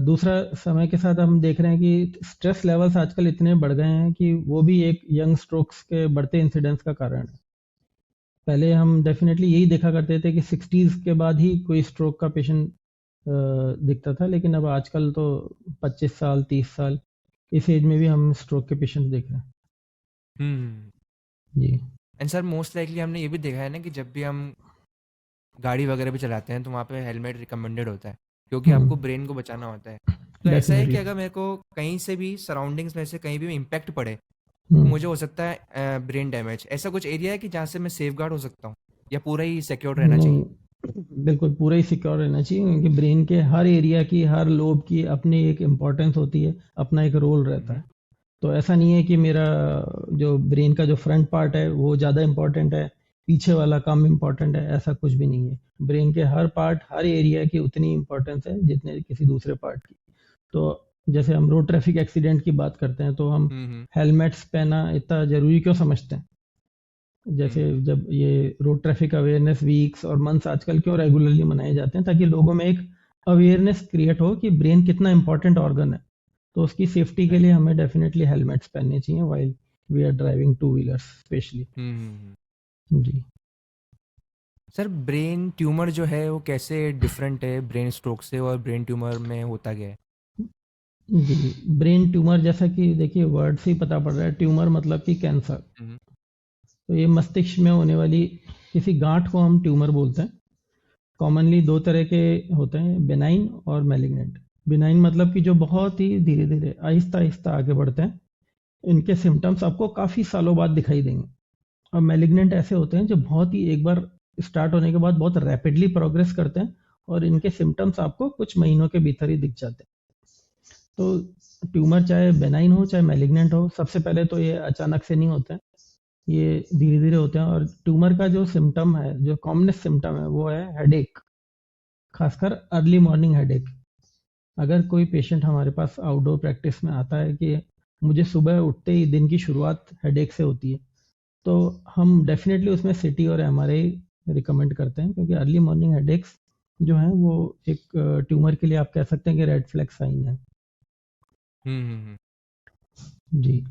दूसरा, समय के साथ हम देख रहे हैं कि स्ट्रेस लेवल्स आजकल इतने बढ़ गए हैं कि वो भी एक यंग स्ट्रोक्स के बढ़ते इंसिडेंस का कारण है। पहले हम डेफिनेटली यही देखा करते थे कि 60s के बाद ही कोई स्ट्रोक का पेशेंट दिखता था, लेकिन अब आजकल तो 25 साल 30 साल इस एज में भी हम स्ट्रोक के पेशेंट देख रहे हैं। हम्म। जी। एंड सर, मोस्ट लाइकली हमने ये भी देखा है ना कि जब भी हम गाड़ी वगैरह भी चलाते हैं तो वहाँ पे हेलमेट रिकमेंडेड होता है, क्योंकि आपको ब्रेन को बचाना होता है। तो ऐसा है कि डेफिनेटली। अगर मेरे को कहीं से भी सराउंडिंग्स में से कहीं भी इम्पैक्ट पड़े तो मुझे हो सकता है ब्रेन डैमेज। ऐसा कुछ एरिया है कि जहाँ से मैं सेफ गार्ड हो सकता हूँ, या पूरा ही सिक्योर रहना चाहिए? नहीं, बिल्कुल पूरा ही सिक्योर रहना चाहिए, क्योंकि ब्रेन के हर एरिया की, हर लोब की अपनी एक इम्पोर्टेंस होती है, अपना एक रोल रहता हम्म। है। तो ऐसा नहीं है कि मेरा जो ब्रेन का जो फ्रंट पार्ट है वो ज़्यादा इम्पोर्टेंट है, पीछे वाला कम इम्पोर्टेंट है, ऐसा कुछ भी नहीं है। ब्रेन के हर पार्ट, हर एरिया की उतनी इम्पोर्टेंस है जितने किसी दूसरे पार्ट की। तो जैसे हम रोड ट्रैफिक एक्सीडेंट की बात करते हैं तो हम हम्म। हेलमेट्स पहनना इतना ज़रूरी क्यों समझते हैं? जैसे हम्म। जब ये रोड ट्रैफिक अवेयरनेस वीक्स और मंथ्स आजकल क्यों रेगुलरली मनाए जाते हैं, ताकि लोगों में एक अवेयरनेस क्रिएट हो कि ब्रेन कितना इंपॉर्टेंट ऑर्गन है। तो उसकी सेफ्टी के राइट। लिए हमें डेफिनेटली हेलमेट्स पहनने चाहिए while we are driving two wheelers specially. Hmm. जी। सर, ब्रेन ट्यूमर जो है वो कैसे डिफरेंट है ब्रेन स्ट्रोक से, और ब्रेन ट्यूमर में होता क्या है? जी, ब्रेन ट्यूमर जैसा कि देखिए वर्ड से ही पता पड़ रहा है, ट्यूमर मतलब कि कैंसर। हम्म। तो ये मस्तिष्क में होने वाली किसी गांठ को हम ट्यूमर बोलते हैं। कॉमनली दो तरह के होते हैं, बेनाइन और मैलिग्नेंट। बेनाइन मतलब कि जो बहुत ही धीरे धीरे आहिस्ता आहिस्ता आगे बढ़ते हैं, इनके सिम्टम्स आपको काफ़ी सालों बाद दिखाई देंगे। और मैलिग्नेंट ऐसे होते हैं जो बहुत ही एक बार स्टार्ट होने के बाद बहुत रैपिडली प्रोग्रेस करते हैं, और इनके सिम्टम्स आपको कुछ महीनों के भीतर ही दिख जाते हैं। तो ट्यूमर चाहे बेनाइन हो चाहे मैलिग्नेंट हो, सबसे पहले तो ये अचानक से नहीं होते हैं, ये धीरे धीरे होते हैं। और ट्यूमर का जो सिम्टम है, जो कॉमनेस्ट सिम्टम है, वो है हेडेक, खासकर अर्ली मॉर्निंग हेडेक। अगर कोई पेशेंट हमारे पास आउटडोर प्रैक्टिस में आता है कि मुझे सुबह उठते ही दिन की शुरुआत हेडेक से होती है, तो हम डेफिनेटली उसमें सिटी और एमआरआई रिकमेंड करते हैं, क्योंकि अर्ली मॉर्निंग हेडेक्स जो है वो एक ट्यूमर के लिए आप कह सकते हैं कि रेड फ्लैग साइन है। हम्म। जी।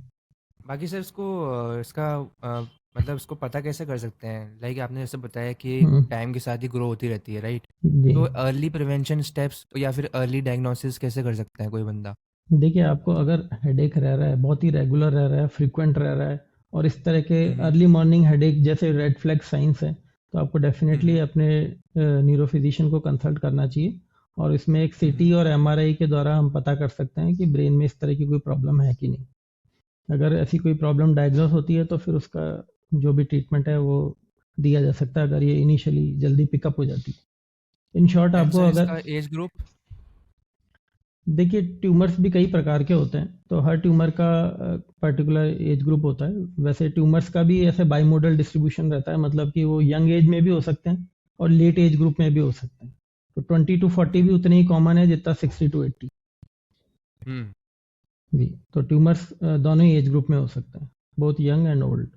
बाकी सर, इसको इसका अ, मतलब इसको पता कैसे कर सकते हैं? लाइक आपने जैसे बताया कि हम्म। टाइम के साथ ही ग्रो होती रहती है, राइट? जी। तो अर्ली प्रिवेंशन स्टेप्स या फिर अर्ली डायग्नोसिस कैसे कर सकते हैं कोई बंदा? देखिए, आपको अगर हेडेक रह रहा है, बहुत ही रेगुलर रह रहा है, फ्रीक्वेंट रह रहा है, और इस तरह के हम्म। अर्ली मॉर्निंग हेडेक जैसे रेड फ्लैग साइंस है, तो आपको डेफिनेटली हम्म। अपने न्यूरो फिजिशियन को कंसल्ट करना चाहिए। और इसमें एक हम्म। सीटी और एमआरआई के द्वारा हम पता कर सकते हैं कि ब्रेन में इस तरह की कोई प्रॉब्लम है कि नहीं। अगर ऐसी कोई प्रॉब्लम डायग्नोस होती है तो फिर उसका जो भी ट्रीटमेंट है वो दिया जा सकता है, अगर ये इनिशियली जल्दी पिकअप हो जाती है। इन शॉर्ट एंड आपको सर, अगर इसका एज ग्रुप? देखिए, ट्यूमर्स भी कई प्रकार के होते हैं, तो हर ट्यूमर का पर्टिकुलर एज ग्रुप होता है। वैसे ट्यूमर्स का भी ऐसे बाइमोडल डिस्ट्रीब्यूशन रहता है, मतलब कि वो यंग एज में भी हो सकते हैं और लेट एज ग्रुप में भी हो सकते हैं। तो 20 to 40 ओके। भी उतने ही कॉमन है जितना 60 to 80। हम्म। जी। तो ट्यूमर्स दोनों ही एज ग्रुप में हो सकते हैं, both young and old.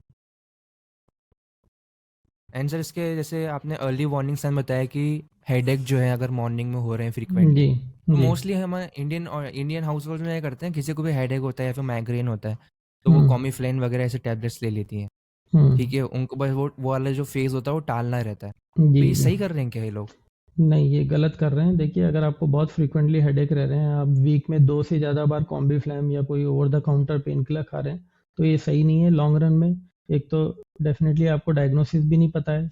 And sir, इसके जैसे आपने अर्ली वार्निंग साइन बताया कि हेडेक जो है अगर मॉर्निंग में हो रहे हैं फ्रीक्वेंटली, जी। तो जी। मोस्टली हमारे इंडियन हाउस होल्ड में क्या करते हैं, किसी को भी हेडेक होता है या फिर माइग्रेन होता है तो वो हम्म। कॉमिफ्लेन वगैरह ऐसे टैबलेट्स ले लेती हैं। हम्म। ठीक है, उनको बस वो वाला जो फेज होता है वो टालना रहता है। तो जी। ये जी। सही कर रहे हैं क्या ये लोग? नहीं, ये गलत कर रहे हैं। देखिए, अगर आपको बहुत फ्रीक्वेंटली हेडेक रह रहे हैं, आप वीक में 2 से ज़्यादा बार कॉम्बीफ्लैम या कोई over the counter pain killer खा रहे हैं, तो ये सही नहीं है लॉन्ग रन में। एक तो डेफिनेटली आपको डायग्नोसिस भी नहीं पता है।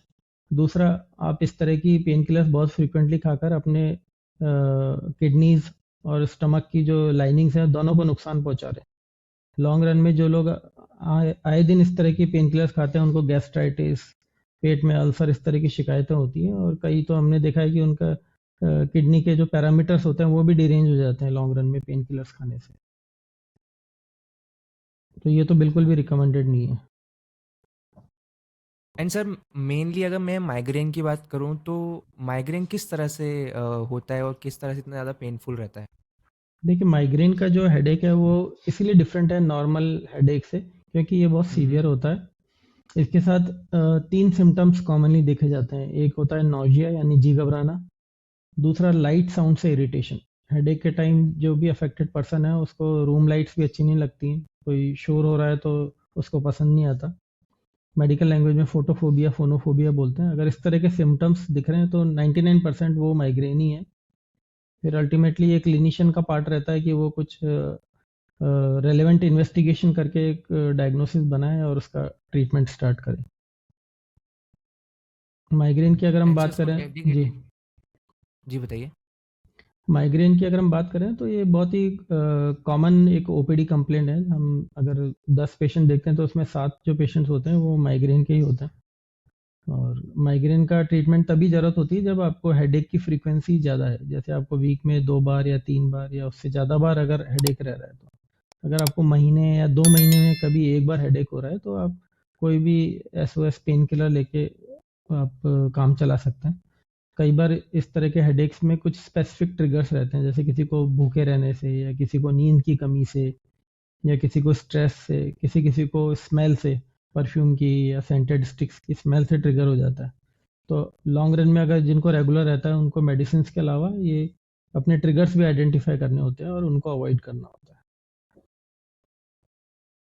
दूसरा, आप इस तरह की पेन किलर्स बहुत फ्रीक्वेंटली खाकर अपने किडनीज और स्टमक की जो लाइनिंग्स हैं दोनों को नुकसान पहुंचा रहे हैं। लॉन्ग रन में जो लोग आए आए दिन इस तरह की पेन किलर्स खाते हैं, उनको गैस्ट्राइटिस, पेट में अल्सर, इस तरह की शिकायतें होती हैं, और कई तो हमने देखा है कि उनका किडनी के जो पैरामीटर्स होते हैं वो भी डिरेंज हो जाते हैं लॉन्ग रन में पेन किलर्स खाने से। तो ये तो बिल्कुल भी रिकमेंडेड नहीं है। एंड सर, मेनली अगर मैं माइग्रेन की बात करूं तो माइग्रेन किस तरह से होता है और किस तरह से इतना ज़्यादा पेनफुल रहता है? देखिए, माइग्रेन का जो हेडेक है वो इसीलिए डिफरेंट है नॉर्मल हेडेक से, क्योंकि ये बहुत हम्म। सीवियर होता है। इसके साथ 3 सिम्टम्स कॉमनली देखे जाते हैं। एक होता है नौजिया यानी जी घबराना। दूसरा, लाइट साउंड से इरिटेशन। हेडेक के टाइम जो भी अफेक्टेड पर्सन है उसको रूम लाइट्स भी अच्छी नहीं लगती हैं, कोई शोर हो रहा है तो उसको पसंद नहीं आता। मेडिकल लैंग्वेज में फोटोफोबिया, फोनोफोबिया बोलते हैं। अगर इस तरह के सिम्टम्स दिख रहे हैं तो 99% वो माइग्रेन ही है। फिर अल्टीमेटली एक क्लिनिशियन का पार्ट रहता है कि वो कुछ रेलेवेंट इन्वेस्टिगेशन करके एक डायग्नोसिस बनाए और उसका ट्रीटमेंट स्टार्ट करें। माइग्रेन की अगर हम कैंसर बात इसको करें, जी, डेडिकेटेड। जी बताइए। माइग्रेन की अगर हम बात करें तो ये बहुत ही कॉमन एक ओपीडी कंप्लेंट है। हम अगर 10 पेशेंट देखते हैं तो उसमें 7 जो पेशेंट्स होते हैं वो माइग्रेन के ही होते हैं। और माइग्रेन का ट्रीटमेंट तभी ज़रूरत होती है जब आपको हेडेक की फ्रीक्वेंसी ज़्यादा है, जैसे आपको वीक में 2 बार या 3 बार या उससे ज़्यादा बार अगर हेडेक रह रहा है। तो अगर आपको महीने या 2 महीने में कभी एक बार हेडेक हो रहा है तो आप कोई भी एसओएस पेन किलर लेके आप काम चला सकते हैं। कई बार इस तरह के हेडेक्स में कुछ स्पेसिफिक ट्रिगर्स रहते हैं, जैसे किसी को भूखे रहने से या किसी को नींद की कमी से या किसी को स्ट्रेस से, किसी किसी को स्मेल से, परफ्यूम की या सेंटेड स्टिक्स की स्मेल से ट्रिगर हो जाता है। तो लॉन्ग रन में अगर जिनको रेगुलर रहता है उनको मेडिसिन के अलावा ये अपने ट्रिगर्स भी आइडेंटिफाई करने होते हैं और उनको अवॉइड करना होता है।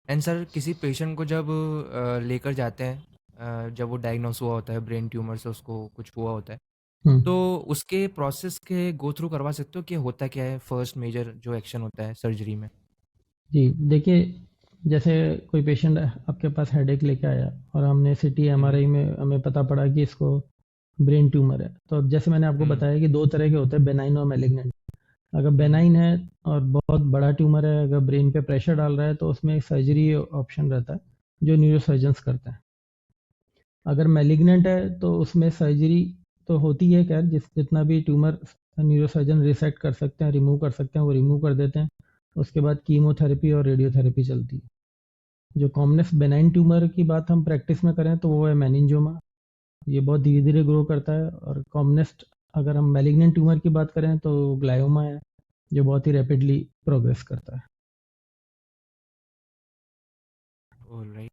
एंड सर किसी पेशेंट को जब लेकर जाते हैं, जब वो डायग्नोस हुआ होता है ब्रेन ट्यूमर से, उसको कुछ हुआ होता है, तो हम्म, उसके प्रोसेस के गो थ्रू करवा सकते हो कि होता क्या है, फर्स्ट मेजर जो एक्शन होता है सर्जरी में। जी देखिए, जैसे कोई पेशेंट आपके पास हेडेक लेके आया और हमने सिटी हम्म। एमआरआई में हमें पता पड़ा कि इसको ब्रेन ट्यूमर है। तो अब जैसे मैंने आपको हम्म। बताया कि दो तरह के होते हैं, बेनाइन और मैलिग्नेंट। अगर हम्म। बेनाइन है और बहुत बड़ा ट्यूमर है, अगर ब्रेन पे प्रेशर डाल रहा है तो उसमें एक सर्जरी ऑप्शन रहता है जो न्यूरोसर्जन्स करते हैं। अगर मैलिग्नेंट है तो उसमें सर्जरी तो होती है, खैर जितना भी ट्यूमर न्यूरोसर्जन रिसेक्ट कर सकते हैं, रिमूव कर सकते हैं वो रिमूव कर देते हैं। उसके बाद कीमोथेरेपी और रेडियोथेरेपी चलती है। जो कॉमनेस्ट बेनाइन ट्यूमर की बात हम प्रैक्टिस में करें तो वो है मेनिंजोमा। ये बहुत धीरे धीरे ग्रो करता है। और कॉमनेस्ट अगर हम मैलिग्नेंट ट्यूमर की बात करें तो ग्लायोमा है, जो बहुत ही रैपिडली प्रोग्रेस करता है। ऑलराइट।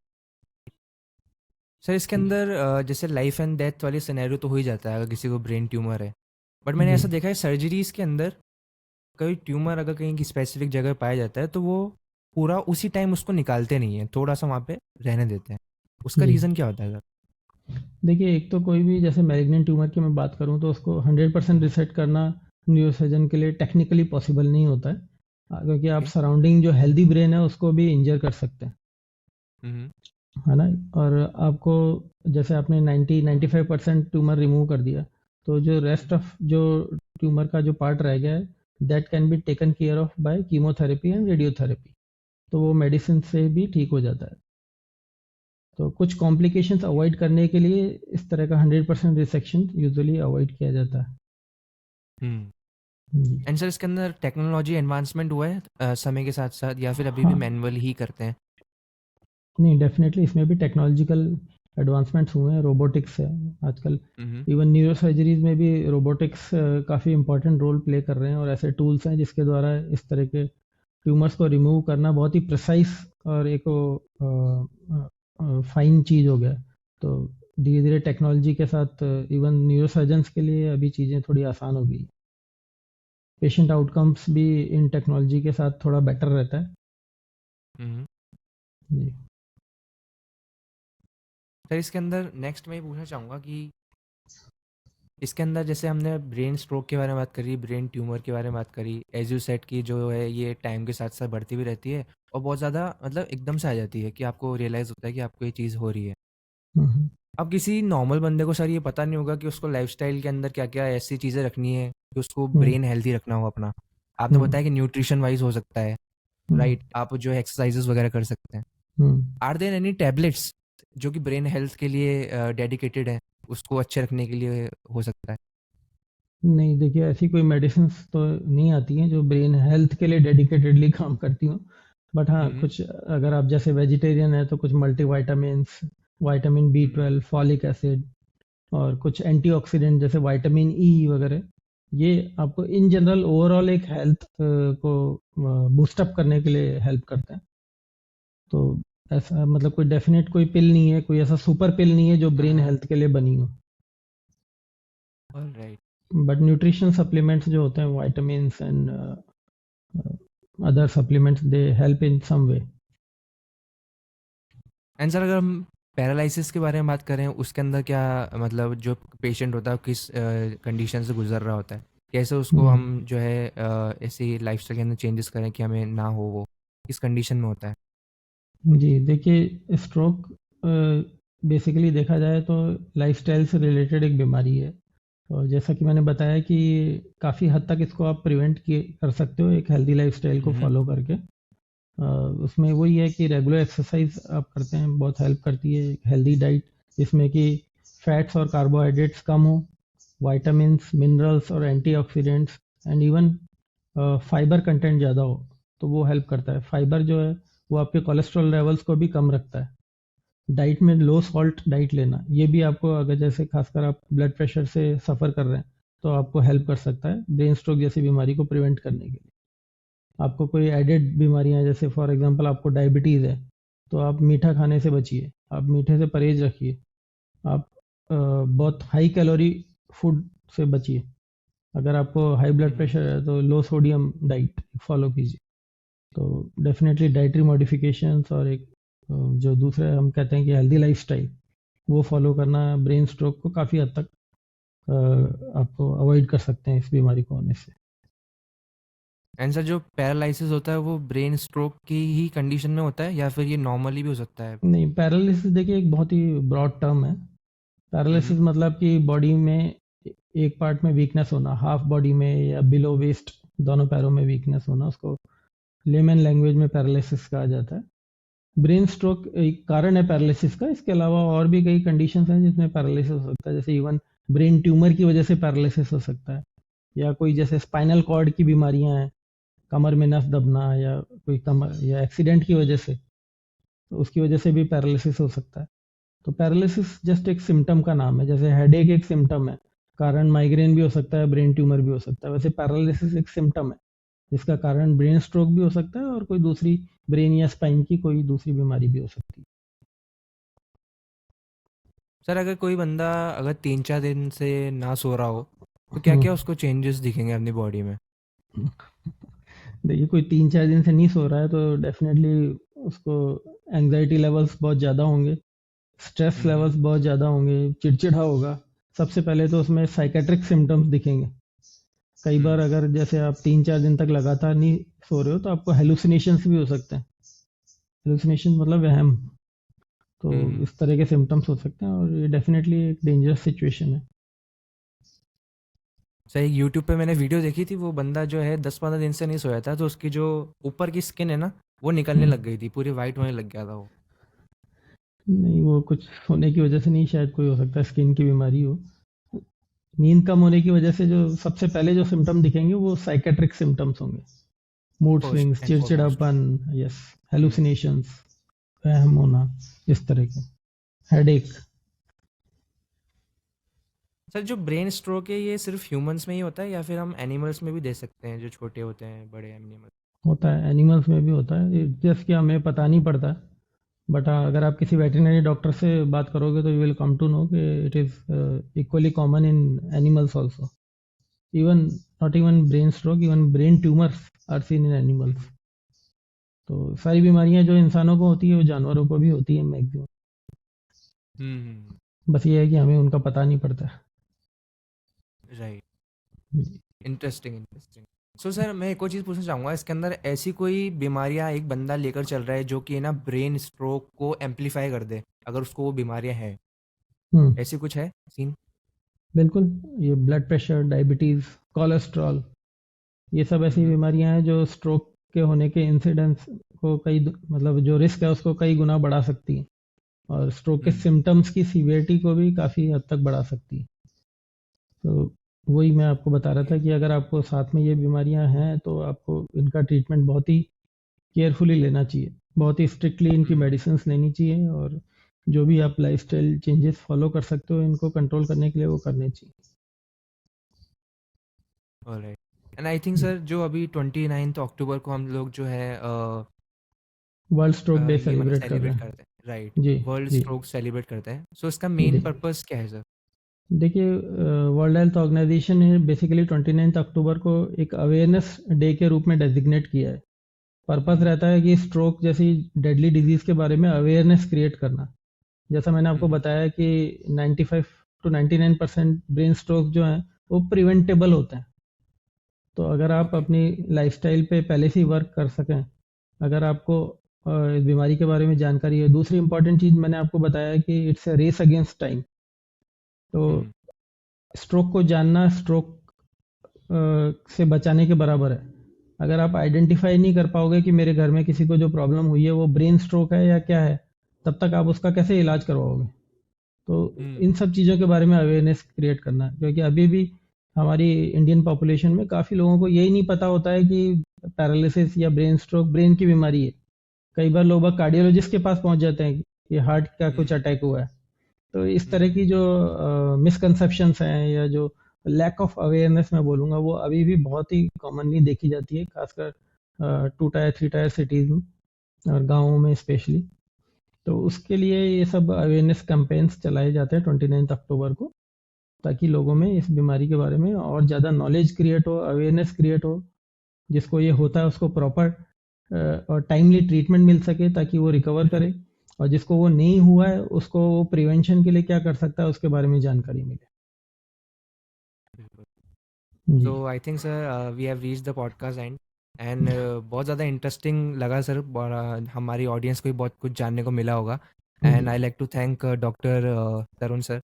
सर इसके अंदर जैसे लाइफ एंड डेथ वाली सिनेरियो तो हो ही जाता है अगर किसी को ब्रेन ट्यूमर है, बट मैंने जी, ऐसा देखा है सर्जरीज के अंदर कोई ट्यूमर अगर कहीं की स्पेसिफिक जगह पाया जाता है तो वो पूरा उसी टाइम उसको निकालते नहीं है, थोड़ा सा वहाँ पे रहने देते हैं। उसका जी। रीज़न क्या होता है सर? देखिए, एक तो कोई भी जैसे मैलिग्नेंट ट्यूमर की मैं बात करूँ तो उसको 100% रिसेक्ट करना न्यूरोसर्जन के लिए टेक्निकली पॉसिबल नहीं होता है। क्योंकि आप ओके। सराउंडिंग जो हेल्दी ब्रेन है उसको भी इंजर कर सकते हैं, हम्म। है ना? और आपको जैसे आपने 90-95% ट्यूमर रिमूव कर दिया, तो जो रेस्ट ऑफ जो ट्यूमर का जो पार्ट रह गया है, that can be taken care of by chemotherapy and radiotherapy. तो वो मेडिसिन से भी ठीक हो जाता है। तो कुछ कॉम्प्लिकेशंस अवॉइड करने के लिए इस तरह का 100% रिसेक्शन यूजुअली अवॉइड किया जाता है। हम्म। जी। एंड सर इसके अंदर टेक्नोलॉजी एडवांसमेंट हुआ है समय के साथ साथ, या फिर अभी भी हाँ, मैनुअल ही करते हैं? नहीं डेफिनेटली इसमें भी टेक्नोलॉजिकल एडवांसमेंट्स हुए हैं, रोबोटिक्स है आजकल। हम्म। इवन न्यूरो सर्जरीज में भी रोबोटिक्स काफ़ी इंपॉर्टेंट रोल प्ले कर रहे हैं, और ऐसे टूल्स हैं जिसके द्वारा इस तरह के ट्यूमर्स को रिमूव करना बहुत ही प्रिसाइज और एक फाइन चीज़ हो गया। तो धीरे धीरे टेक्नोलॉजी के साथ इवन न्यूरो सर्जन्स के लिए अभी चीज़ें थोड़ी आसान हो गई। पेशेंट आउटकम्स भी इन टेक्नोलॉजी के साथ थोड़ा बेटर रहता है। हम्म। जी। सर इसके अंदर नेक्स्ट मैं ये पूछना चाहूँगा कि इसके अंदर जैसे हमने ब्रेन स्ट्रोक के बारे में बात करी, ब्रेन ट्यूमर के बारे में बात करी, एज यू सेट की जो है ये टाइम के साथ साथ बढ़ती भी रहती है और बहुत ज़्यादा मतलब एकदम से आ जाती है कि आपको रियलाइज़ होता है कि आपको ये चीज़ हो रही है। हम्म, अब किसी नॉर्मल बंदे को सर ये पता नहीं होगा कि उसको लाइफस्टाइल के अंदर क्या क्या ऐसी चीज़ें रखनी है कि उसको हम्म, ब्रेन हेल्थी रखना हो अपना। आपने हम्म, बताया कि न्यूट्रिशन वाइज हो सकता है, हम्म, राइट? आप जो एक्सरसाइजेस वगैरह कर सकते हैं। हम्म। आर देयर एनी टैबलेट्स जो कि ब्रेन हेल्थ के लिए डेडिकेटेड है, उसको अच्छे रखने के लिए हो सकता है? नहीं देखिए, ऐसी कोई मेडिसिन्स तो नहीं आती हैं जो ब्रेन हेल्थ के लिए डेडिकेटेडली काम करती हों। बट हाँ, हम्म। कुछ अगर आप जैसे वेजिटेरियन है तो कुछ मल्टीविटामिन्स, विटामिन बी हम्म। ट्वेल्व फॉलिक एसिड और कुछ एंटीऑक्सीडेंट जैसे विटामिन ई वगैरह, ये आपको इन जनरल ओवरऑल एक हेल्थ को बूस्टअप करने के लिए हेल्प करते हैं। तो ऐसा मतलब कोई डेफिनेट कोई पिल नहीं है, कोई ऐसा सुपर पिल नहीं है जो ब्रेन हाँ। हेल्थ के लिए बनी हो। ऑलराइट। बट न्यूट्रिशन सप्लीमेंट्स जो होते हैं, vitamins and other supplements, they help in some way. And sir अगर हम पैरालिसिस के बारे में बात करें, उसके अंदर क्या मतलब जो पेशेंट होता है वो किस कंडीशन से गुजर रहा होता है, कैसे उसको हम जो है ऐसी लाइफस्टाइल के अंदर चेंजेस करें कि हमें ना हो, वो किस कंडीशन में होता है? जी देखिए, स्ट्रोक बेसिकली देखा जाए तो लाइफस्टाइल से रिलेटेड एक बीमारी है। और जैसा कि मैंने बताया कि काफ़ी हद तक इसको आप प्रिवेंट कर सकते हो एक हेल्दी लाइफस्टाइल को हम्म। फॉलो करके। उसमें वही है कि रेगुलर एक्सरसाइज आप करते हैं, बहुत हेल्प करती है। हेल्दी डाइट जिसमें कि फैट्स और कार्बोहाइड्रेट्स कम हो, विटामिन्स, मिनरल्स और antioxidants and even fibre content ज़्यादा हो, तो वो हेल्प करता है। फाइबर जो है वो आपके कोलेस्ट्रॉल लेवल्स को भी कम रखता है। डाइट में लो सॉल्ट डाइट लेना, ये भी आपको, अगर जैसे खासकर आप ब्लड प्रेशर से सफ़र कर रहे हैं, तो आपको हेल्प कर सकता है ब्रेन स्ट्रोक जैसी बीमारी को प्रिवेंट करने के लिए। आपको कोई एडेड बीमारियां, जैसे फॉर एग्जांपल आपको डायबिटीज़ है, तो आप मीठा खाने से बचिए, आप मीठे से परहेज रखिए, आप बहुत हाई कैलोरी फूड से बचिए। अगर आपको हाई ब्लड हम्म। प्रेशर है तो लो सोडियम डाइट फॉलो कीजिए। तो डेफिनेटली डाइटरी मॉडिफिकेशंस और एक जो दूसरे हम कहते हैं कि हेल्दी लाइफस्टाइल, वो फॉलो करना ब्रेन स्ट्रोक को काफ़ी हद तक आपको अवॉइड कर सकते हैं इस बीमारी को होने से। एंड सर, जो पैरालिसिस होता है वो ब्रेन स्ट्रोक की ही कंडीशन में होता है या फिर ये नॉर्मली भी हो सकता है? नहीं, पैरालिसिस देखिए एक बहुत ही ब्रॉड टर्म है। पैरालिसिस हम्म। मतलब कि बॉडी में एक पार्ट में वीकनेस होना, हाफ बॉडी में या बिलो वेस्ट दोनों पैरों में वीकनेस होना, उसको लेमन लैंग्वेज में पैरालिसिस कहा जाता है। ब्रेन स्ट्रोक एक कारण है पैरालिसिस का। इसके अलावा और भी कई कंडीशंस हैं जिसमें पैरालिसिस हो सकता है, जैसे इवन ब्रेन ट्यूमर की वजह से पैरालिसिस हो सकता है, या कोई जैसे स्पाइनल कॉर्ड की बीमारियां हैं, कमर में नस दबना, या कोई कमर या एक्सीडेंट की वजह से, तो उसकी वजह से भी पैरालिसिस हो सकता है। तो पैरालिसिस जस्ट एक सिम्टम का नाम है, जैसे हेडेक एक सिम्टम है, कारण माइग्रेन भी हो सकता है, ब्रेन ट्यूमर भी हो सकता है। वैसे पैरालिसिस एक सिम्टम है जिसका कारण ब्रेन स्ट्रोक भी हो सकता है और कोई दूसरी ब्रेन या स्पाइन की कोई दूसरी बीमारी भी हो सकती सर, अगर कोई बंदा अगर 3-4 दिन से ना सो रहा हो तो है। क्या क्या उसको चेंजेस दिखेंगे अपनी बॉडी में? देखिए, कोई 3-4 दिन से नहीं सो रहा है तो डेफिनेटली उसको एंग्जाइटी लेवल्स बहुत ज़्यादा होंगे, स्ट्रेस हम्म। लेवल्स बहुत ज़्यादा होंगे, चिड़चिड़ा होगा। सबसे पहले तो उसमें साइकेट्रिक सिम्टम्स दिखेंगे। कई बार हम्म। अगर जैसे आप 3-4 दिन तक लगातार नहीं सो रहे हो तो आपको हेलुसिनेशंस भी हो सकते हैं। हेलुसिनेशन मतलब वहम। तो हम्म। इस तरह के सिम्टम्स हो सकते हैं और ये डेफिनेटली एक डेंजरस सिचुएशन है। सर, एक यूट्यूब पे मैंने वीडियो देखी थी, वो बंदा जो है 10-15 दिन से नहीं सोया था, तो उसकी जो ऊपर की स्किन है ना, वो निकलने हम्म, लग गई थी, पूरी वाइट होने लग गया था वो। नहीं, वो कुछ होने की वजह से नहीं, शायद कोई हो सकता है स्किन की बीमारी हो। नींद कम होने की वजह से जो सबसे पहले जो सिम्टम दिखेंगे वो साइकेट्रिक सिम्टम्स होंगे। Mood first swings, and foremost. चिड़चिड़ापन, यस, हम्म। हेलुसिनेशंस, वहम होना, इस तरह के, हेडेक। सर, जो ब्रेन स्ट्रोक है ये सिर्फ ह्यूमंस में ही होता है या फिर हम एनिमल्स में भी दे सकते हैं, जो छोटे होते हैं, बड़े एनिमल? होता है, एनिमल्स में भी होता है, जस्ट कि हमें पता नहीं पड़ता। बट अगर आप किसी वेटरनरी डॉक्टर से बात करोगे तो you will come to know कि it is equally common in animals also. Even not even brain stroke, even brain tumours are seen in animals. तो सारी बीमारियां जो इंसानों को होती है वो जानवरों को भी होती है मैक्सिमम। हम्म। बस ये है कि हमें उनका पता नहीं पड़ता। राइट। जी। Interesting, interesting. सो सर, मैं एक और चीज़ पूछना चाहूँगा, इसके अंदर ऐसी कोई बीमारियाँ एक बंदा लेकर चल रहा है जो कि ना ब्रेन स्ट्रोक को एम्पलीफाई कर दे, अगर उसको वो बीमारियाँ हैं, हम्म, ऐसी कुछ है सीन? बिल्कुल। ये ब्लड प्रेशर, डायबिटीज़, कोलेस्ट्रॉल, ये सब ऐसी हम्म। बीमारियां हैं जो स्ट्रोक के होने के इंसिडेंस को मतलब जो रिस्क है उसको कई गुना बढ़ा सकती हैं, और स्ट्रोक के हम्म। सिम्टम्स की सीवियरिटी को भी काफ़ी हद तक बढ़ा सकती है। तो वही मैं आपको बता रहा ओके। था कि अगर आपको साथ में ये बीमारियां हैं तो आपको इनका ट्रीटमेंट बहुत ही केयरफुली लेना चाहिए, बहुत ही स्ट्रिक्टली इनकी हम्म। मेडिसिन लेनी चाहिए, और जो भी आप लाइफस्टाइल चेंजेस फॉलो कर सकते हो इनको कंट्रोल करने के लिए वो करने चाहिए। Alright. And I think sir, जो अभी 29 अक्टूबर को हम लोग जो है वर्ल्ड स्ट्रोक डे ये मतलब सेलिब्रेट कर रहे सेलिब्रेट हैं। करते हैं, राइट? जी। वर्ल्ड जी। स्ट्रोक सेलिब्रेट करते हैं, सो इसका जी। मेन पर्पस क्या है सर? देखिए, वर्ल्ड हेल्थ ऑर्गेनाइजेशन ने बेसिकली 29 अक्टूबर को एक अवेयरनेस डे के रूप में डेजिग्नेट किया है। पर्पस हम्म। रहता है कि स्ट्रोक जैसी डेडली डिजीज के बारे में अवेयरनेस क्रिएट करना। जैसा मैंने आपको हम्म। बताया कि 95 to 99% ब्रेन स्ट्रोक जो हैं वो प्रिवेंटेबल होते हैं। तो अगर आप ओके। अपनी लाइफस्टाइल पे पहले से ही वर्क कर सकें, अगर आपको इस बीमारी के बारे में जानकारी है। दूसरी इम्पॉर्टेंट चीज़ मैंने आपको बताया कि it's a race against time. तो स्ट्रोक को जानना स्ट्रोक से बचाने के बराबर है। अगर आप आइडेंटिफाई नहीं कर पाओगे कि मेरे घर में किसी को जो प्रॉब्लम हुई है वो ब्रेन स्ट्रोक है या क्या है, तब तक आप उसका कैसे इलाज करवाओगे। तो इन सब चीज़ों के बारे में अवेयरनेस क्रिएट करना, क्योंकि अभी भी हमारी इंडियन पॉपुलेशन में काफ़ी लोगों को यही नहीं पता होता है कि पैरालिसिस या ब्रेन स्ट्रोक ब्रेन की बीमारी है। कई बार लोग कार्डियोलॉजिस्ट के पास पहुंच जाते हैं कि हार्ट का कुछ अटैक हुआ है। तो इस तरह की जो मिसकंसेप्शंस हैं या जो लैक ऑफ अवेयरनेस मैं बोलूँगा, वो अभी भी बहुत ही कॉमनली देखी जाती है, खासकर 2 टायर 3 टायर सिटीज़ में और गाँवों में स्पेशली। तो उसके लिए ये सब अवेयरनेस कैंपेन्स चलाए जाते हैं 29 अक्टूबर को, ताकि लोगों में इस बीमारी के बारे में और ज़्यादा नॉलेज क्रिएट हो, अवेयरनेस क्रिएट हो। जिसको ये होता है उसको प्रॉपर और टाइमली ट्रीटमेंट मिल सके ताकि वो रिकवर करे, और जिसको वो नहीं हुआ है उसको वो प्रिवेंशन के लिए क्या कर सकता है उसके बारे में जानकारी मिले। जी। So I think sir we have reached the podcast end and बहुत ज़्यादा इंटरेस्टिंग लगा सर, हमारी ऑडियंस को भी बहुत कुछ जानने को मिला होगा। And I like to thank doctor Tarun sir.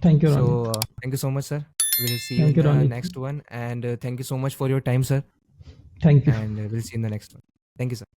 Thank you So Ronnie. thank you so much sir. We'll see you thank in you the Ronnie. next one and thank you so much for your time sir, thank you. and we'll see you in the next one. Thank you sir.